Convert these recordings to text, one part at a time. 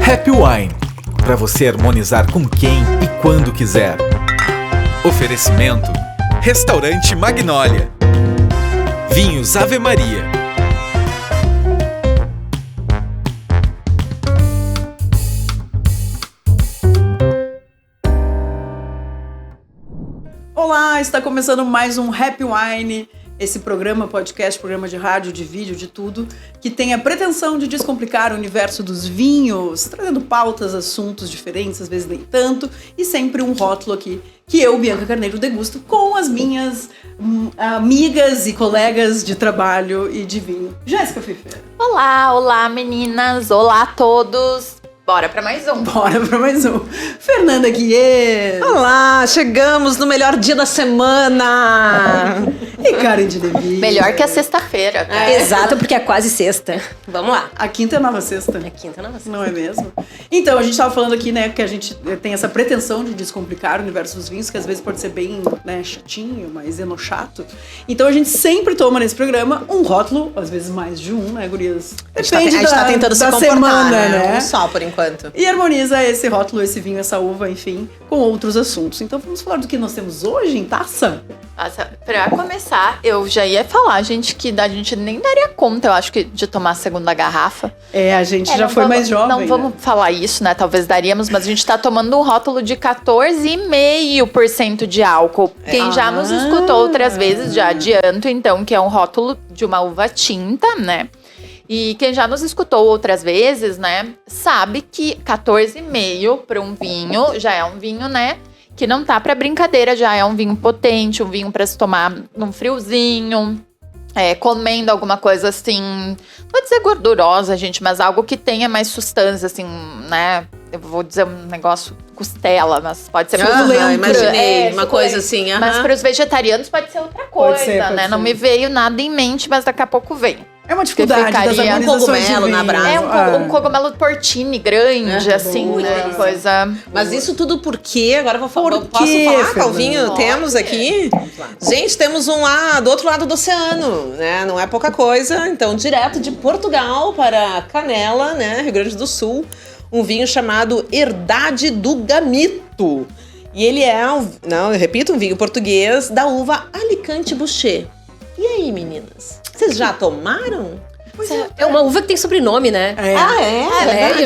Happy Wine, para você harmonizar com quem e quando quiser. Oferecimento: Restaurante Magnólia, Vinhos Ave Maria. Olá, está começando mais um Happy Wine, esse programa, podcast, programa de rádio, de vídeo, de tudo, que tem a pretensão de descomplicar o universo dos vinhos, trazendo pautas, assuntos diferentes, às vezes nem tanto, e sempre um rótulo aqui que eu, Bianca Carneiro, degusto com as minhas amigas e colegas de trabalho e de vinho. Jéssica Pfeffer. Olá meninas, olá a todos. Bora pra mais um. Bora pra mais um. Fernanda Guiê. Olá, chegamos no melhor dia da semana. E Karen de Devi. Melhor que a sexta-feira. Tá? Exato, porque é quase sexta. Vamos lá. A quinta é nova sexta. A quinta é nova sexta. Não é mesmo? Então, a gente tava falando aqui, né, que a gente tem essa pretensão de descomplicar o universo dos vinhos, que às vezes pode ser bem, né, chatinho, mas enochato. Então a gente sempre toma nesse programa um rótulo, às vezes mais de um, né, gurias? Depende a gente tá tentando se comportar, semana, né? Um só por enquanto. E harmoniza esse rótulo, esse vinho, essa uva, enfim, com outros assuntos. Então vamos falar do que nós temos hoje em taça? Nossa, pra começar, eu já ia falar, gente, que a gente nem daria conta, eu acho, que de tomar a segunda garrafa. A gente já foi mais jovem. Não vamos falar isso, né? Talvez daríamos, mas a gente tá tomando um rótulo de 14,5% de álcool. Quem já nos escutou outras vezes, já adianto, então, que é um rótulo de uma uva tinta, né? E quem já nos escutou outras vezes, né, sabe que 14,5 para um vinho já é um vinho, né, que não tá para brincadeira, já é um vinho potente, um vinho para se tomar num friozinho, comendo alguma coisa assim, não vou dizer gordurosa, gente, mas algo que tenha mais sustância, assim, né, eu vou dizer um negócio costela, mas pode ser imaginei, uma coisa assim. Mas para os vegetarianos pode ser outra coisa, né, não me veio nada em mente, mas daqui a pouco vem. É uma dificuldade das um cogumelo na brasa. Um cogumelo porcini grande, assim, né? Coisa... Mas isso tudo porque, agora eu vou falar, posso falar, Calvinho? Temos aqui, gente, temos um lá do outro lado do oceano, né? Não é pouca coisa. Então, direto de Portugal para Canela, né? Rio Grande do Sul, um vinho chamado Herdade do Gamito. E ele é, eu repito, um vinho português da uva Alicante Bouschet. E aí, meninas? Vocês já tomaram? É uma uva que tem sobrenome, né?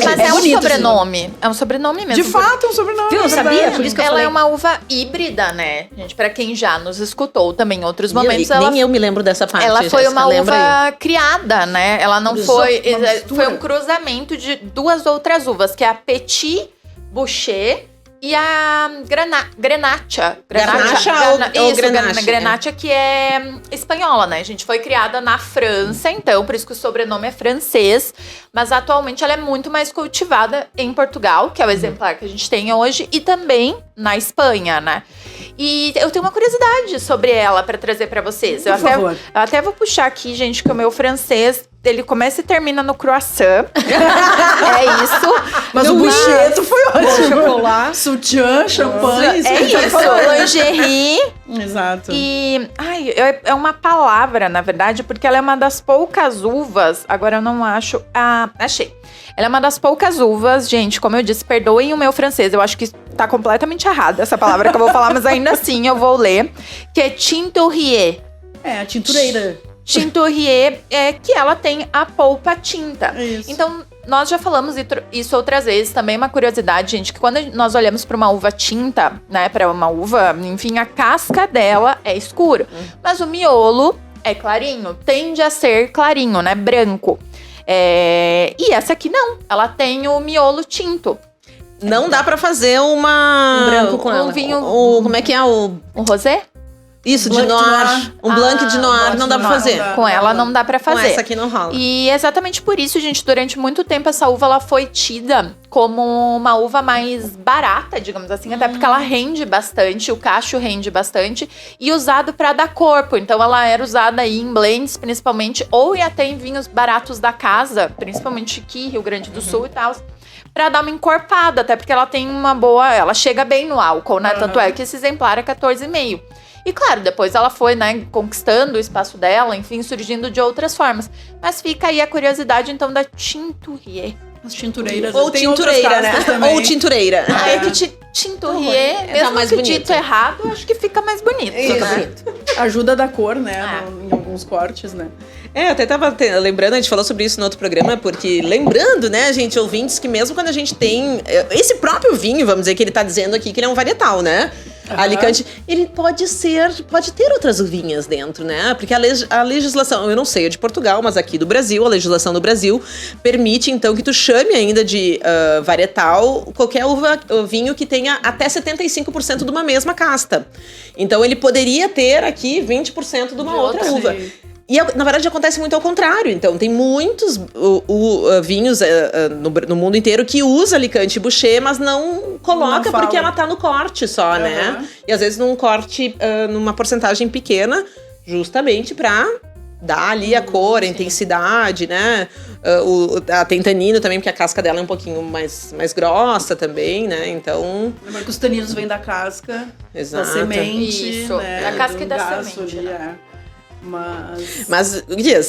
Mas é um sobrenome. É um sobrenome mesmo. De fato, é um sobrenome. Viu? Eu sabia, por isso que eu falei. Ela é uma uva híbrida, né? Gente, pra quem já nos escutou também em outros momentos. Nem eu me lembro dessa parte. Ela foi uma uva aí. criada, né? Ela não foi um cruzamento de duas outras uvas, que é a Petit Bouschet e a Grenache. Grenache, que é espanhola, né? A gente foi criada na França, então, por isso que o sobrenome é francês. Mas atualmente ela é muito mais cultivada em Portugal, que é o exemplar que a gente tem hoje, e também na Espanha, né? E eu tenho uma curiosidade sobre ela pra trazer pra vocês. Eu até vou puxar aqui, gente, que o meu francês, ele começa e termina no croissant. É isso. Mas o bucheto foi ótimo. Chocolate, sutiã, champanhe. É isso, lingerie. Exato. E, é uma palavra, na verdade, porque ela é uma das poucas uvas, agora eu não acho, achei. Ela é uma das poucas uvas, gente, como eu disse, perdoem o meu francês, eu acho que tá completamente errada essa palavra que eu vou falar, mas ainda assim eu vou ler, que é Tintourier. A tintureira. Tintourier é que ela tem a polpa tinta. Isso. Então, nós já falamos isso outras vezes. Também uma curiosidade, gente, que quando nós olhamos para uma uva tinta, né, para uma uva, enfim, a casca dela é escura. Mas o miolo é clarinho, tende a ser clarinho, né, branco. E essa aqui não, ela tem o miolo tinto. Não dá pra fazer um branco com ela. Vinho... como é que é o rosé? Isso, de noir. Um blanc de noir não dá pra fazer. Com ela não dá pra fazer. Com essa aqui não rola. E exatamente por isso, gente, durante muito tempo essa uva ela foi tida como uma uva mais barata, digamos assim, até porque ela rende bastante, o cacho rende bastante e usado pra dar corpo. Então ela era usada aí em blends, principalmente, ou até em vinhos baratos da casa, principalmente aqui, Rio Grande do Sul e tal. Pra dar uma encorpada, até porque ela tem uma boa... Ela chega bem no álcool, né? Tanto é que esse exemplar é 14,5. E claro, depois ela foi, né, conquistando o espaço dela, enfim, surgindo de outras formas. Mas fica aí a curiosidade, então, da Tintourier. As tintureiras. Ou tem tintureira, outras né? castas também. Ou tintureira. É que tinturrier, Tá mesmo mais que bonito. dito errado, acho que fica mais bonito, Fica né? bonito. Ajuda da cor, né? Ah. Em alguns cortes, né? Eu até tava lembrando, a gente falou sobre isso no outro programa, porque lembrando, né, gente, ouvintes, que mesmo quando a gente tem esse próprio vinho, vamos dizer que ele tá dizendo aqui que ele é um varietal, né? Alicante, ele pode ter outras uvinhas dentro, né? Porque a legislação, eu não sei, é de Portugal, mas aqui do Brasil, a legislação do Brasil permite, então, que tu chame ainda de varietal qualquer vinho que tenha até 75% de uma mesma casta. Então, ele poderia ter aqui 20% de uma outra uva. E, na verdade, acontece muito ao contrário. Então, tem muitos vinhos no mundo inteiro que usa Alicante e Bouschet, mas não coloca Não fala. porque ela tá no corte só, né? E, às vezes, num corte, numa porcentagem pequena, justamente pra dar ali a cor, a intensidade, né? Tem tanino também, porque a casca dela é um pouquinho mais grossa também, né? Então... Lembra que os taninos vêm da casca, Exato. da semente, Isso, né? da casca do e da gaço semente, ali, né? Mas, Dias,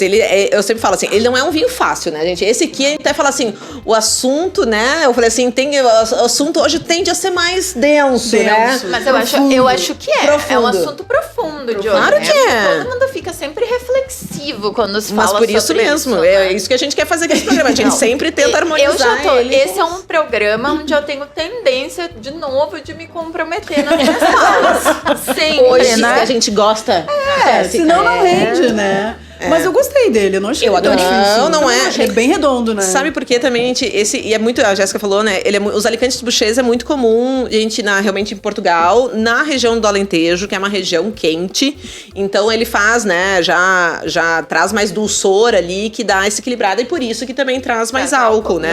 eu sempre falo assim, ele não é um vinho fácil, né, gente? Esse aqui, a gente até fala assim, o assunto, né? Eu falei assim, o assunto hoje tende a ser mais denso, né? Mas eu acho que é. Profundo. É um assunto profundo de hoje. Claro né? que é. Todo mundo fica sempre reflexivo quando se fala Mas por isso sobre mesmo, isso, é né? isso que a gente quer fazer com esse programa. A gente sempre tenta harmonizar ele. Esse é um programa onde eu tenho tendência, de novo, de me comprometer nas minhas falas. Sempre, Hoje, né? que a gente gosta. Senão não rende, né? Mas eu gostei dele, eu não achei Eu tão adorei. difícil. Não é. Achei bem redondo, né? Sabe por quê também, gente? E é muito, a Jéssica falou, né? Os Alicantes Bouchets é muito comum, gente, realmente em Portugal, na região do Alentejo, que é uma região quente. Então ele faz, né? Já traz mais dulçor ali, que dá essa equilibrada, e por isso que também traz mais álcool, né?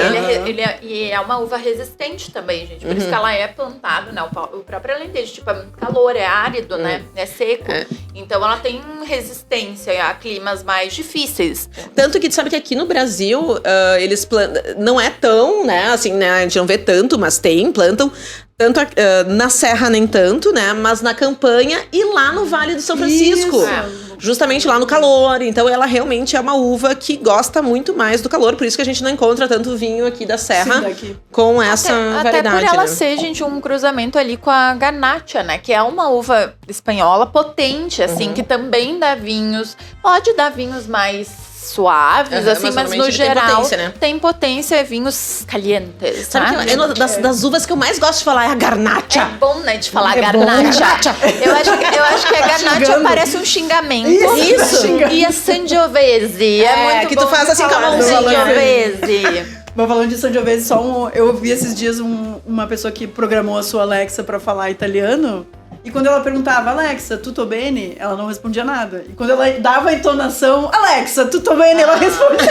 E é uma uva resistente também, gente. Por isso que ela é plantada, né? O próprio Alentejo, tipo, é muito calor, é árido, né? É seco. Então ela tem resistência a climas mais difíceis. Tanto que tu sabe que aqui no Brasil, eles plantam, não é tão, né, assim, né, a gente não vê tanto, mas plantam, tanto na Serra nem tanto, né, mas na Campanha e lá no Vale do São Francisco. Isso. Justamente lá no calor, então ela realmente é uma uva que gosta muito mais do calor, por isso que a gente não encontra tanto vinho aqui da Serra com essa variedade. Até por ela né? ser, gente, um cruzamento ali com a Garnacha, né? Que é uma uva espanhola potente, assim, que também dá vinhos. Pode dar vinhos mais suaves, assim, mas no geral tem potência, vinhos calientes. Sabe que das uvas que eu mais gosto de falar é a Garnacha. É bom, né, de falar Garnacha. Eu acho que a Garnacha parece um xingamento. Isso. E a Sangiovese. É muito que bom tu faz assim com a mãozinha. Sangiovese. Mas falando de Sangiovese, eu vi esses dias uma pessoa que programou a sua Alexa pra falar italiano. E quando ela perguntava, Alexa, tutto bene? Ela não respondia nada. E quando ela dava a entonação, Alexa, tutto bene? Ela respondia.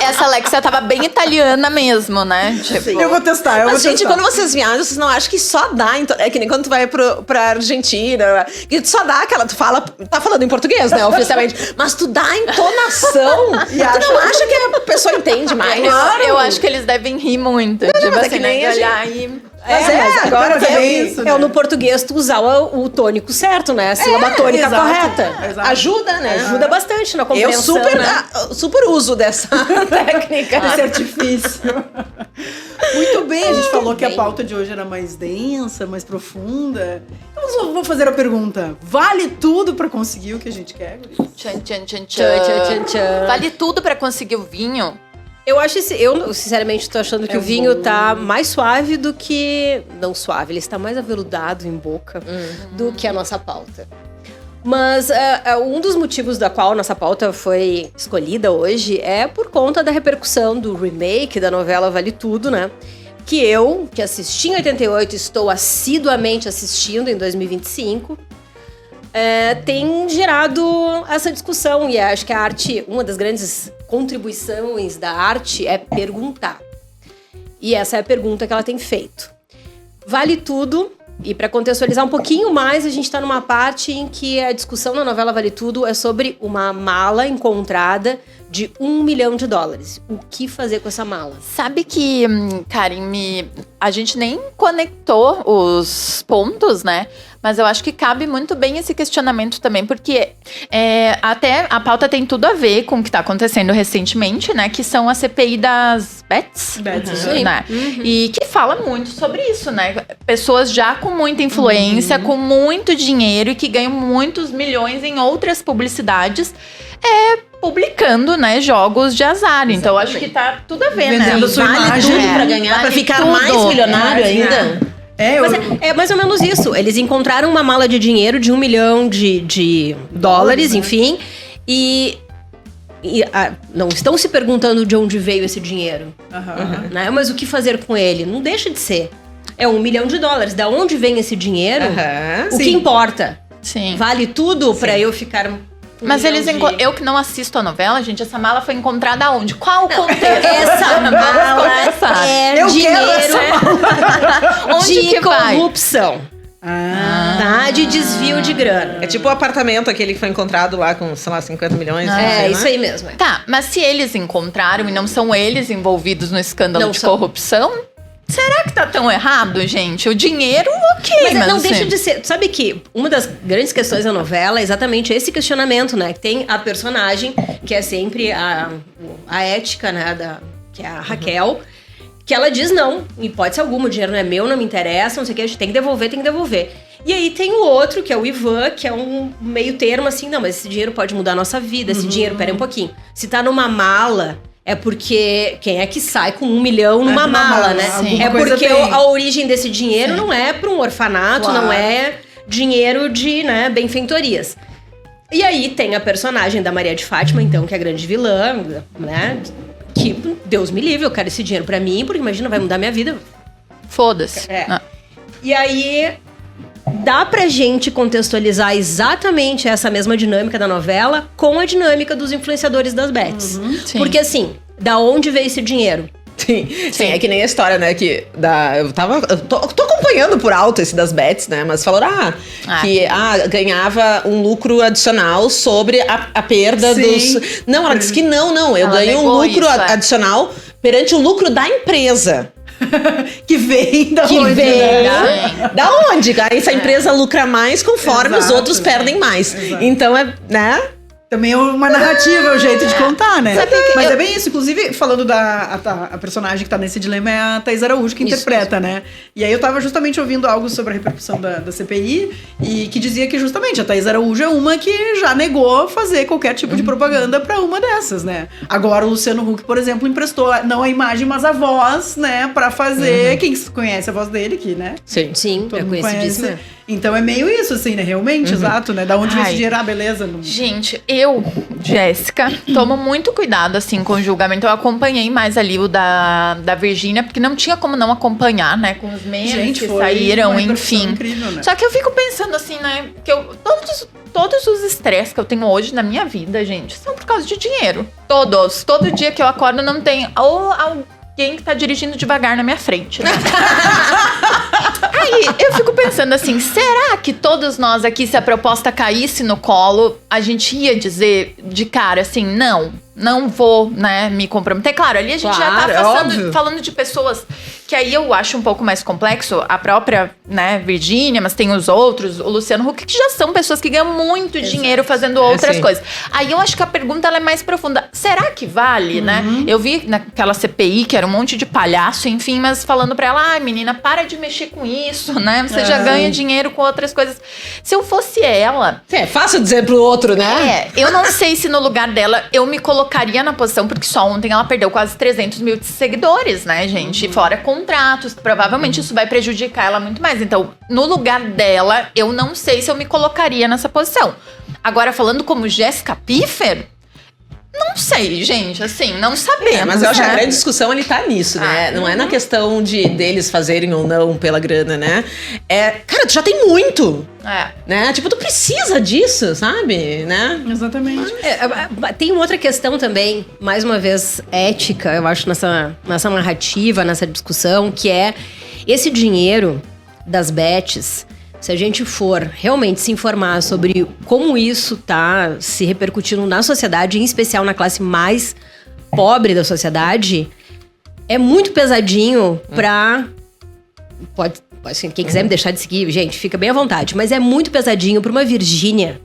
É Essa Alexa tava bem italiana mesmo, né? Tipo, Eu vou testar, Mas, gente, quando vocês viajam, vocês não acham que só dá... É que nem quando tu vai pra Argentina, que tu só dá aquela... Tu fala... Tá falando em português, né, oficialmente. Mas tu dá a entonação. Tu não acha que a pessoa entende mais? eu acho que eles devem rir muito. Tipo assim, né? De olhar e... Mas agora isso, né? no português tu usar o tônico certo, né? A sílaba tônica correta. Exato. Ajuda, né? Ajuda bastante na Eu compreensão, super uso dessa técnica. Esse artifício. Muito bem, a gente falou que a pauta de hoje era mais densa, mais profunda. Então vou fazer a pergunta. Vale tudo pra conseguir o que a gente quer? Tchan, tchan, tchan, Tchan, tchan, tchan, tchan. Vale tudo pra conseguir o vinho? Eu sinceramente tô achando que o vinho tá mais suave do que... Não suave, ele está mais aveludado em boca do que a nossa pauta. Mas um dos motivos da qual a nossa pauta foi escolhida hoje é por conta da repercussão do remake da novela Vale Tudo, né? Que assisti em 88, estou assiduamente assistindo em 2025... tem gerado essa discussão, e acho que a arte, uma das grandes contribuições da arte é perguntar. E essa é a pergunta que ela tem feito. Vale tudo, e para contextualizar um pouquinho mais, a gente está numa parte em que a discussão na novela Vale Tudo é sobre uma mala encontrada de $1 milhão. O que fazer com essa mala? Sabe que, Karen, a gente nem conectou os pontos, né? Mas eu acho que cabe muito bem esse questionamento também, porque até a pauta tem tudo a ver com o que está acontecendo recentemente, né? Que são a CPI das Bets, Bets, né? E que fala muito sobre isso, né? Pessoas já com muita influência, com muito dinheiro e que ganham muitos milhões em outras publicidades, publicando, né, jogos de azar. Então, acho que tá tudo a ver, Vendendo né? sua Vale imagem. tudo pra ganhar, pra ficar mais milionário ainda. Mas é mais ou menos isso. Eles encontraram uma mala de dinheiro de 1 milhão de dólares, né? enfim. E não estão se perguntando de onde veio esse dinheiro. Né? Mas o que fazer com ele? Não deixa de ser. É 1 milhão de dólares. Da onde vem esse dinheiro? O que importa? Sim. Vale tudo pra eu ficar... Mas eu que não assisto a novela, gente, essa mala foi encontrada onde? Qual o contexto? Essa mala é Eu dinheiro quero essa Onde de que vai? corrupção. Tá? De desvio de grana. É tipo o apartamento aquele que foi encontrado lá com, sei lá, 50 milhões. Isso aí mesmo. Tá, mas se eles encontraram e não são eles envolvidos no escândalo Não de são. corrupção, será que tá tão errado, gente? O dinheiro, ok, Mas não assim, deixa de ser. Sabe que uma das grandes questões da novela é exatamente esse questionamento, né? Que tem a personagem, que é sempre a ética, né? Que é a Raquel, que ela diz não, em hipótese alguma, o dinheiro não é meu, não me interessa, não sei o que, a gente tem que devolver. E aí tem o outro, que é o Ivan, que é um meio termo assim, não, mas esse dinheiro pode mudar a nossa vida, esse dinheiro, pera aí um pouquinho. Se tá numa mala... É porque quem é que sai com 1 milhão numa mala, né? Sim. É Coisa porque tem. a origem desse dinheiro não é para um orfanato, Claro. não é dinheiro de, né, benfeitorias. E aí tem a personagem da Maria de Fátima, então, que é a grande vilã, né? Que, Deus me livre, eu quero esse dinheiro pra mim, porque imagina, vai mudar minha vida. foda-se. É. E aí... Dá pra gente contextualizar exatamente essa mesma dinâmica da novela com a dinâmica dos influenciadores das bets. Sim. Porque assim, da onde veio esse dinheiro? Sim, é que nem a história, né, eu tô acompanhando por alto esse das bets, né, mas falaram, que ganhava um lucro adicional sobre a perda dos... Não, ela disse que não, eu Ela ganho um negou lucro isso, adicional perante o lucro da empresa. Que vem da Que onde, vem né? da onde? Essa empresa lucra mais conforme os Exato, outros perdem mais. exato. Então, né... Também é uma narrativa, é o jeito de contar, né? Mas é bem isso. Inclusive, falando a personagem que tá nesse dilema é a Thaís Araújo, que interpreta, né? E aí eu tava justamente ouvindo algo sobre a repercussão da CPI e que dizia que justamente a Thaís Araújo é uma que já negou fazer qualquer tipo de propaganda pra uma dessas, né? Agora o Luciano Huck, por exemplo, emprestou não a imagem, mas a voz, né? Pra fazer... Quem conhece a voz dele aqui, né? Sim, Todo é mundo conhecidíssima. conhece. Então é meio isso, assim, né? Realmente, exato, né? Da onde vem esse Ai. dinheiro? Ah, beleza. Não... Gente, eu, Jéssica, tomo muito cuidado, assim, com o julgamento. Eu acompanhei mais ali o da Virgínia, porque não tinha como não acompanhar, né? Com os memes Gente, que foi saíram, uma repercussão enfim. incrível, né? Só que eu fico pensando assim, né? Que todos os estresses que eu tenho hoje na minha vida, gente, são por causa de dinheiro. Todos. Todo dia que eu acordo não tem... Ou alguém que tá dirigindo devagar na minha frente, né? Aí, eu fico pensando assim, será que todos nós aqui, se a proposta caísse no colo, a gente ia dizer de cara assim, não vou, né, me comprometer? Claro, ali a gente já tá falando de pessoas que aí eu acho um pouco mais complexo, a própria, né, Virgínia, mas tem os outros, o Luciano Huck, que já são pessoas que ganham muito dinheiro fazendo outras coisas. Aí eu acho que a pergunta ela é mais profunda. Será que vale, né? Eu vi naquela CPI, que era um monte de palhaço, enfim, mas falando pra ela, ai, menina, para de mexer com isso, né? Você já ganha dinheiro com outras coisas. Se eu fosse ela... É fácil dizer pro outro, né? eu não sei se no lugar dela eu me colocaria na posição, porque só ontem ela perdeu quase 300 mil seguidores, né, gente? Fora contratos, provavelmente isso vai prejudicar ela muito mais. Então, no lugar dela, eu não sei se eu me colocaria nessa posição. Agora, falando como Jéssica Piffer, não sei, gente, assim, não sabemos. Mas eu acho que a né? grande discussão ele tá nisso, né? Não é na questão deles fazerem ou não pela grana, né? Cara, tu já tem muito, né? Tipo, tu precisa disso, sabe? Né? Exatamente. Tem uma outra questão também, mais uma vez, ética, eu acho, nessa narrativa, nessa discussão, que é esse dinheiro das bets. Se a gente for realmente se informar sobre como isso tá se repercutindo na sociedade, em especial na classe mais pobre da sociedade, é muito pesadinho pra... Assim, quem quiser me deixar de seguir, gente, fica bem à vontade. Mas é muito pesadinho pra uma Virgínia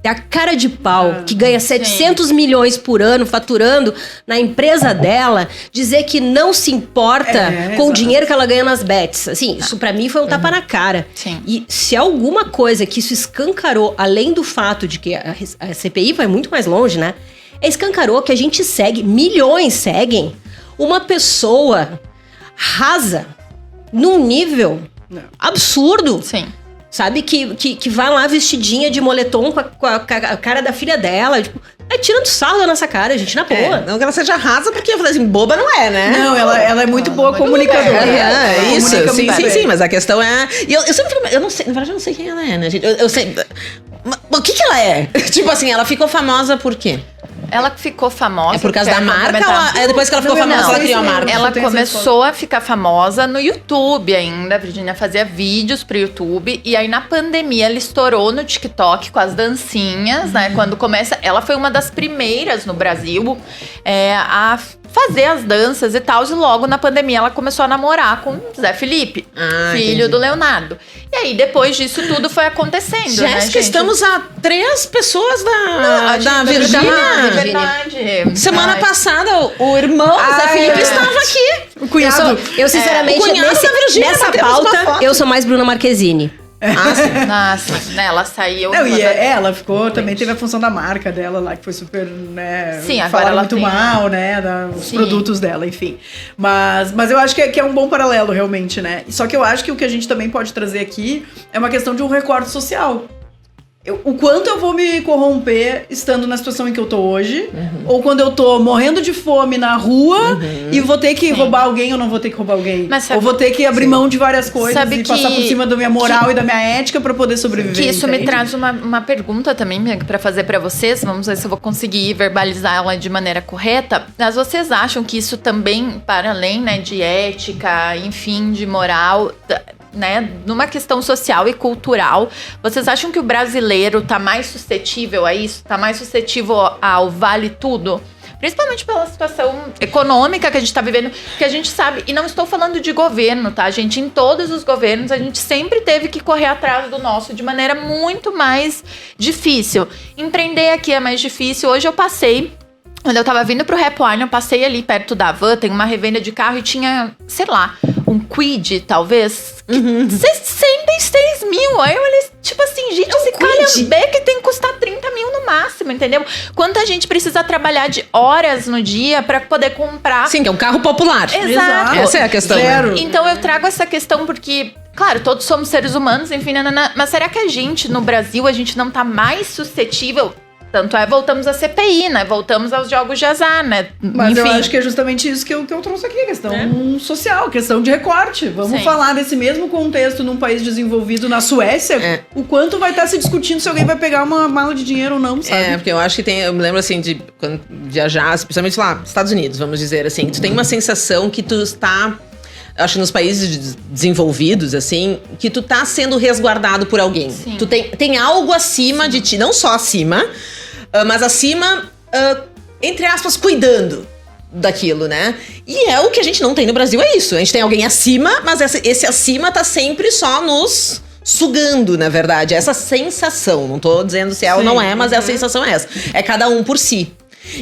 ter a cara de pau, que ganha 700 milhões por ano faturando na empresa dela, dizer que não se importa com o dinheiro que ela ganha nas bets. Assim, isso pra mim foi um tapa na cara. Sim. E se alguma coisa que isso escancarou, além do fato de que a CPI vai muito mais longe, né? Escancarou que a gente segue, milhões seguem, uma pessoa rasa, num nível absurdo. Sim. Sabe, que vai lá vestidinha de moletom com a cara da filha dela. Tipo, tirando sarro da nossa cara, gente, na boa. Não que ela seja rasa, porque eu falei assim, boba não é, né? Não, ela é muito boa comunicadora. Isso, sim, mas a questão é... E eu sempre... Eu não sei, na verdade eu não sei quem ela é, né, gente? Eu sei... O que ela é? Tipo assim, ela ficou famosa por quê? Ela ficou famosa... É por causa da marca ou é depois que ela ficou famosa ela criou a marca? Ela começou a ficar famosa no YouTube ainda. A Virgínia fazia vídeos pro YouTube. E aí na pandemia ela estourou no TikTok com as dancinhas, né? Quando começa... Ela foi uma das primeiras no Brasil a fazer as danças e tal. E logo na pandemia ela começou a namorar com Zé Felipe, filho do Leonardo. E aí depois disso tudo foi acontecendo, Jéssica, estamos a 3 pessoas da Virgínia. Verdade. Semana passada, o irmão Zé Felipe estava aqui. O cunhado. Eu sinceramente, nessa pauta, eu sou mais Bruna Marquezine. Nossa, né? Ela saiu. Não, e ela ficou, também teve a função da marca dela lá, que foi super, né? Sim, agora ela muito tem... mal, né? Os produtos dela, enfim. Mas eu acho que é um bom paralelo, realmente, né? Só que eu acho que o que a gente também pode trazer aqui é uma questão de um recorte social. O quanto eu vou me corromper estando na situação em que eu tô hoje, ou quando eu tô morrendo de fome na rua e vou ter que roubar alguém ou não vou ter que roubar alguém. Ou vou ter que abrir mão de várias coisas e passar por cima da minha moral e da minha ética pra poder sobreviver. Que isso me traz uma pergunta também pra fazer pra vocês. Vamos ver se eu vou conseguir verbalizar ela de maneira correta. Mas vocês acham que isso também, para além, né, de ética, enfim, de moral... né, numa questão social e cultural, vocês acham que o brasileiro tá mais suscetível a isso? Tá mais suscetível ao vale tudo? Principalmente pela situação econômica que a gente tá vivendo, que a gente sabe, e não estou falando de governo, tá, gente? Em todos os governos, a gente sempre teve que correr atrás do nosso de maneira muito mais difícil. Empreender aqui é mais difícil. Hoje eu passei... Quando eu tava vindo pro Happy Wine, eu passei ali perto da van, tem uma revenda de carro e tinha, sei lá, um Kwid, talvez, 66 mil. Aí eu olhei, tipo assim, gente, esse Calhambeque tem que custar 30 mil no máximo, entendeu? Quanta gente precisa trabalhar de horas no dia pra poder comprar. Sim, que é um carro popular. Exato. Essa é a questão. Zero. Então eu trago essa questão porque... Claro, todos somos seres humanos, enfim, mas será que a gente, no Brasil, a gente não tá mais suscetível... Tanto voltamos à CPI, né? Voltamos aos jogos de azar, né? Mas enfim. eu acho que é justamente isso que eu trouxe aqui, questão social, questão de recorte. Vamos falar desse mesmo contexto num país desenvolvido, na Suécia, o quanto vai estar se discutindo se alguém vai pegar uma mala de dinheiro ou não, sabe? Porque eu acho que eu me lembro assim, de quando viajar, especialmente lá, Estados Unidos, vamos dizer assim, que tu tem uma sensação que tu está... Acho que nos países desenvolvidos, assim, que tu tá sendo resguardado por alguém. Sim. Tu tem algo acima de ti, não só acima, mas acima, entre aspas, cuidando daquilo, né? E é o que a gente não tem no Brasil, é isso. A gente tem alguém acima, mas esse acima tá sempre só nos sugando, na verdade. Essa sensação, não tô dizendo se é ou não é, mas a sensação é essa. É cada um por si.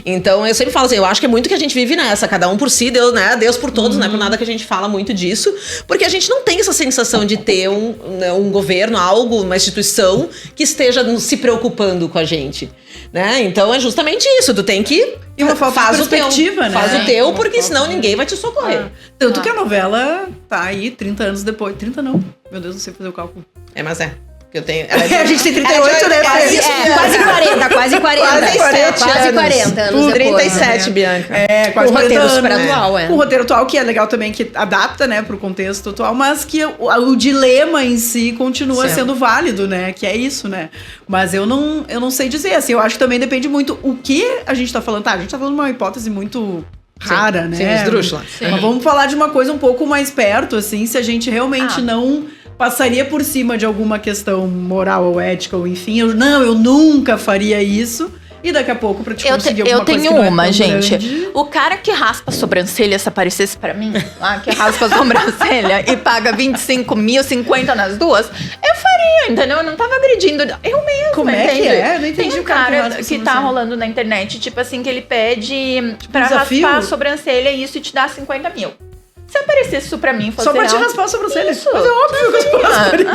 Então, eu sempre falo assim, eu acho que é muito que a gente vive nessa, cada um por si, Deus, né? Deus por todos, né? Por nada que a gente fala muito disso, porque a gente não tem essa sensação de ter um governo, algo, uma instituição que esteja se preocupando com a gente, né? Então, é justamente isso, tu tem que... E uma falta de perspectiva, né? Faz o teu, porque senão ninguém vai te socorrer. Tanto que a novela tá aí 30 anos depois. 30 não, meu Deus, não sei fazer o cálculo. Mas que eu tenho... a gente tem 38, né? Quase 40. Quase 40 anos 37, Bianca. Quase 40 roteiro anos. super atual, O roteiro atual, que é legal também, que adapta, né, pro contexto atual, mas que o dilema em si continua sendo válido, né? Que é isso, né? Mas eu não sei dizer, assim, eu acho que também depende muito o que a gente tá falando. Tá, a gente tá falando de uma hipótese muito... rara, né? Sim, esdrúxula. Mas vamos falar de uma coisa um pouco mais perto, assim, se a gente realmente não passaria por cima de alguma questão moral ou ética, ou enfim, eu nunca faria isso. E daqui a pouco, pra te Eu conseguir alguma coisa tenho que não é uma, tão gente. grande. O cara que raspa a sobrancelha, se aparecesse pra mim, lá, que raspa a sobrancelha e paga 25 mil, 50 nas duas, eu faria, entendeu? Eu não tava agredindo. Eu mesma, Como é que entende? é? Eu não entendi Tem um o cara que cara raspa a que sobrancelha. tá rolando na internet, tipo assim, que ele pede pra desafio? raspar a sobrancelha e isso te dá 50 mil. Se aparecesse isso pra mim, fosse Só pra te real, raspar a sobrancelha. Isso. Mas é óbvio que eu rasparia.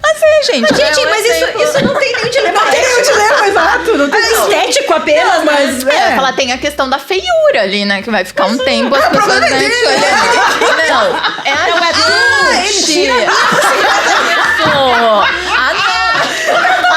Mas gente. Gente, mas isso não tem nenhum dilema. Não tem nenhum dilema, exato. Não tem Estético apenas, mas Ela tem a questão da feiura ali, né? Que vai ficar um tempo as pessoas né, te olhando. Não, é a gente.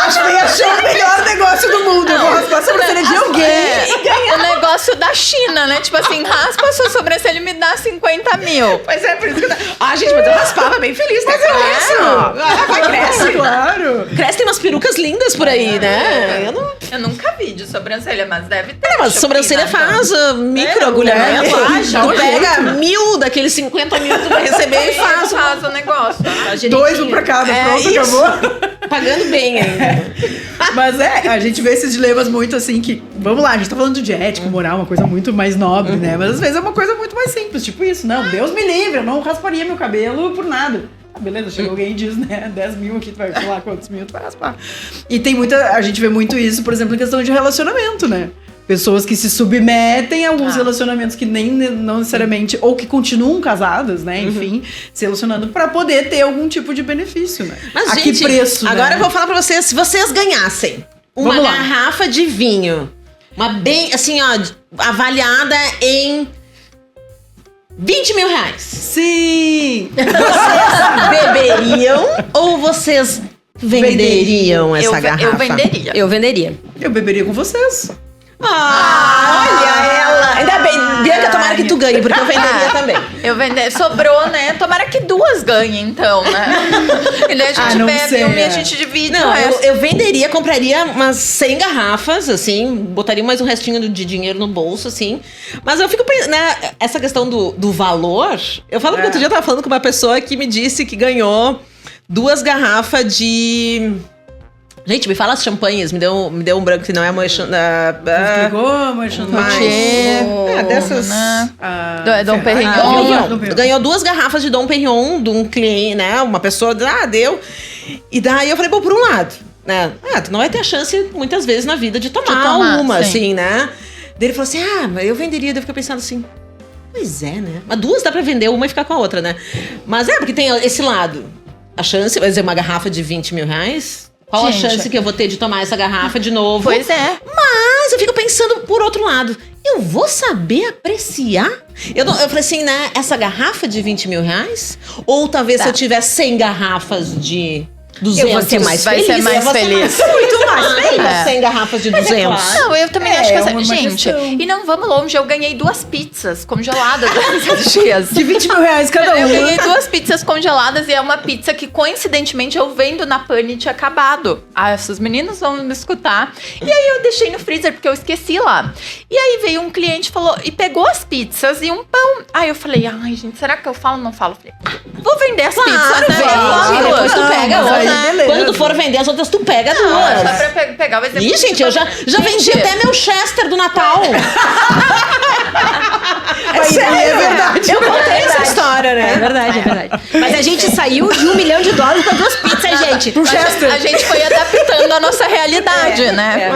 Acho que ele achou o melhor negócio do mundo. Eu vou raspar a sobrancelha de alguém. E ganhar o negócio da China, né? Tipo assim, raspa a sua sobrancelha e me dá 50 mil. Pois é, por isso que eu... gente, mas eu raspava bem feliz, né? Cresce. Claro. Cresce, tem umas perucas lindas por aí, né? Eu nunca vi de sobrancelha, mas deve ter. Mas sobrancelha faz micro agulhamento. Tu pega 1.000 daqueles 50 mil que tu vai receber e faz. Faz o negócio. 2, um pra cada. Pronto, isso. acabou. Pagando bem ainda. Mas a gente vê esses dilemas muito assim que... Vamos lá, a gente tá falando de ética, moral, uma coisa muito mais nobre, né? Mas às vezes é uma coisa muito mais simples, tipo isso. Não, Deus me livre, eu não rasparia meu cabelo por nada. Ah, beleza, chega alguém e diz, né, 10 mil aqui, tu vai falar quantos mil tu vai raspar. E tem a gente vê muito isso, por exemplo, em questão de relacionamento, né? Pessoas que se submetem a alguns relacionamentos que não necessariamente, ou que continuam casadas, né? Enfim, se relacionando pra poder ter algum tipo de benefício, né? Mas, a gente, que preço, agora né? eu vou falar pra vocês, se vocês ganhassem uma Vamos lá. garrafa de vinho, uma bem, assim, ó, avaliada em 20 mil reais. Sim! Vocês beberiam ou vocês venderiam essa garrafa? Eu venderia. Eu venderia. Eu beberia com vocês. Olha ela! Ainda bem, Bianca, tomara que tu ganhe, porque eu venderia também. Eu venderia. Sobrou, né? Tomara que duas ganhem, então, né? E daí a gente não bebe sei, uma e a é. gente divide. Não, o resto. eu venderia, compraria umas 100 garrafas, assim, botaria mais um restinho de dinheiro no bolso, assim. Mas eu fico pensando, né, essa questão do valor, eu falo que outro dia eu tava falando com uma pessoa que me disse que ganhou 2 garrafas de... Gente, me fala as champanhes, me deu um branco que não é moeda. Ligou, mas Dessas. Dom Perignon. Ganhou 2 garrafas de Dom Perignon de um cliente, né? Uma pessoa, deu. E daí eu falei, pô, por um lado, né? Tu não vai ter a chance, muitas vezes, na vida de tomar uma, sim. assim, né? Daí ele falou assim, mas eu venderia. Daí eu fiquei pensando assim, pois é, né? Mas 2 dá pra vender uma e ficar com a outra, né? Mas porque tem esse lado. A chance, vai dizer, uma garrafa de 20 mil reais... Qual a chance que eu vou ter de tomar essa garrafa de novo? Pois é. Mas eu fico pensando por outro lado. Eu vou saber apreciar? Eu falei assim, né? Essa garrafa de 20 mil reais? Ou talvez se eu tiver 100 garrafas de 200? Eu vou ser mais Vai feliz. ser mais feliz. Muito mais feliz. É. 100 garrafas de 200. Não, eu também acho que é essa... uma Gente, questão. e não vamos longe, eu ganhei 2 pizzas congeladas esses dias. De 20 mil reais cada Eu uma. ganhei 2 pizzas congeladas e é uma pizza que, coincidentemente, eu vendo na Pane e tinha acabado. Essas meninas vão me escutar. E aí eu deixei no freezer, porque eu esqueci lá. E aí veio um cliente e pegou as pizzas e um pão. Aí eu falei, ai, gente, será que eu falo ou não falo? Falei, vou vender as pizzas, né? Vende. Depois tu pega mas aí outra. beleza. Quando tu for vender as outras, tu pega Não, duas. só pra pegar o exemplo. Ih, gente, eu já vendi até meu Chester do Natal. É verdade. Eu contei essa história, né? É verdade. Mas a gente saiu de $1 milhão pra 2 pizzas, gente. Pro Chester. A gente foi adaptando a nossa realidade, né?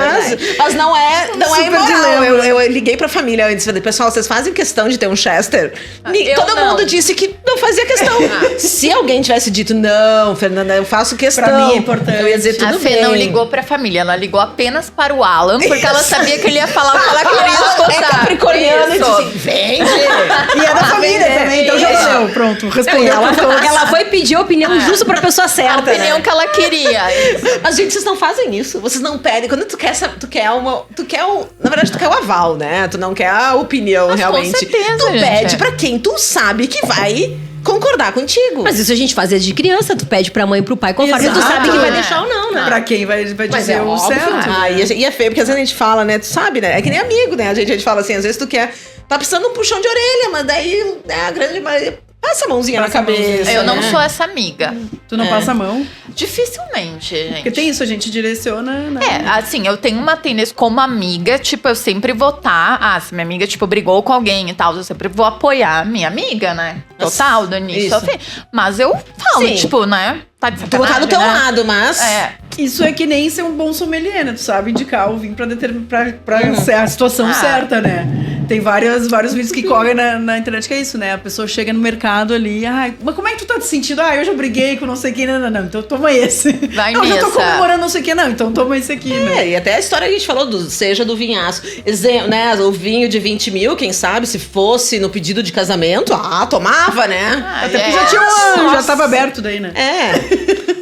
Mas não é Super imoral. dilema. Eu liguei pra família antes. Falei, pessoal, vocês fazem questão de ter um Chester? Eu Todo não. mundo disse que não fazia questão. Se alguém tivesse dito, não, Fernanda, eu faço questão. Pra mim é importante. Eu ia dizer tudo A Fê bem. não ligou pra família, ela ligou apenas para o Alan, porque ela sabia que ele ia falar o que ela queria escutar. É capricorniana e Isso. disse assim, vende. E é da família também, então já valeu. Pronto, respondeu por todos. Ela foi pedir a opinião justa pra pessoa A certa. opinião que ela queria. Mas, gente, vocês não fazem isso. Vocês não pedem. Quando tu quer na verdade, tu quer o aval, né? Tu não quer a opinião, Mas com realmente. certeza, tu gente, pede é. pra quem tu sabe que vai concordar contigo. Mas isso a gente fazia de criança. Tu pede pra mãe e pro pai conforme tu Exato. sabe que vai deixar ou não, né? Pra quem vai Mas dizer é o óbvio. certo. E é feio, porque às vezes a gente fala, né? Tu sabe, né? É que nem amigo, né? A gente fala assim, às vezes tu quer... Tá precisando de um puxão de orelha, mas daí, né, a grande maioria... Passa a mãozinha na Passa a mãozinha. cabeça. Eu não né? sou essa amiga. Tu não passa a mão? Dificilmente, gente. Porque tem isso, a gente direciona, né? Assim, eu tenho uma tendência como amiga, tipo, eu sempre vou se minha amiga, tipo, brigou com alguém e tal, eu sempre vou apoiar a minha amiga, né? Total, do início ao fim. Mas eu falo, Sim. tipo, né? Tá de Tu botar do teu sacanagem, né? lado, mas... Isso é que nem ser um bom sommelier, né? Tu sabe indicar o vinho pra ser a situação certa, né? Tem vários vídeos que correm na internet que é isso, né? A pessoa chega no mercado ali, mas como é que tu tá te sentindo? Eu já briguei com não sei quem, não, então toma esse. Vai eu já tô nessa. comemorando não sei o que, não, então toma esse aqui, né? E até a história que a gente falou, seja do vinhaço. Né? O vinho de 20 mil, quem sabe, se fosse no pedido de casamento, tomava, né? Até porque já tinha já tava aberto daí, né?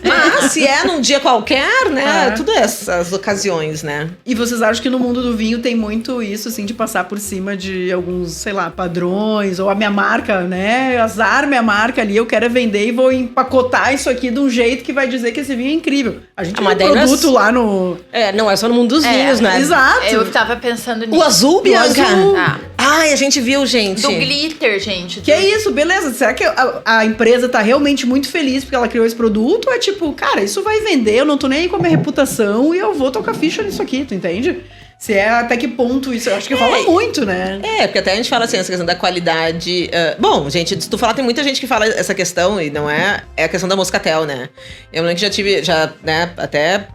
Mas se é num dia qualquer, né? Tudo essas ocasiões, né? E vocês acham que no mundo do vinho tem muito isso, assim, de passar por cima de alguns, sei lá, padrões, ou a minha marca, né? Azar minha marca ali, eu quero vender e vou empacotar isso aqui de um jeito que vai dizer que esse vinho é incrível. A gente tem um produto lá no... Não é só no mundo dos vinhos, né? Exato. Eu tava pensando nisso. O azul, Bianca? azul. Ai, a gente viu, gente. Do glitter, gente. Que é isso, beleza. Será que a empresa tá realmente muito feliz porque ela criou esse produto? Ou é tipo, cara, isso vai vender, eu não tô nem aí com a minha reputação e eu vou tocar ficha nisso aqui, tu entende? Se é até que ponto isso, eu acho que rola muito, né? Porque até a gente fala assim, essa questão da qualidade. Bom, gente, se tu falar, tem muita gente que fala essa questão e não é a questão da moscatel, né? Eu lembro que né, até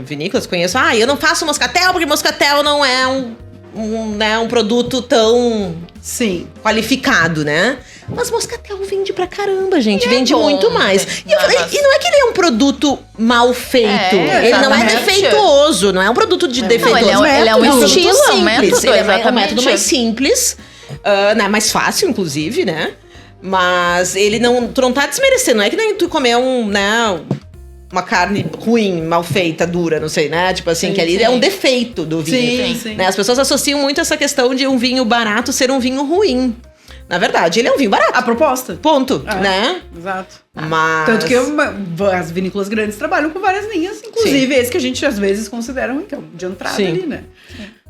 vinícolas conheço. Eu não faço moscatel porque moscatel não é um produto tão qualificado, né? Mas moscatel vende pra caramba, gente. Vende bom, muito mais. E não é que ele é um produto mal feito. Ele não é exatamente. defeituoso. Não é um produto de defeituoso. Ele é um produto estilo, é um simples. método, Ele é um exatamente. método mais simples. Né, mais fácil, inclusive, né? Mas ele não... Tu não tá desmerecendo. Não é que nem tu comer uma carne ruim, mal feita, dura, não sei, né? Tipo assim, que ali é um defeito do vinho. Sim. Né? As pessoas associam muito essa questão de um vinho barato ser um vinho ruim. Na verdade, ele é um vinho barato. A proposta. Ponto, né? Exato. Mas... Tanto que as vinícolas grandes trabalham com várias linhas, inclusive esse que a gente às vezes considera então, de entrada ali, né?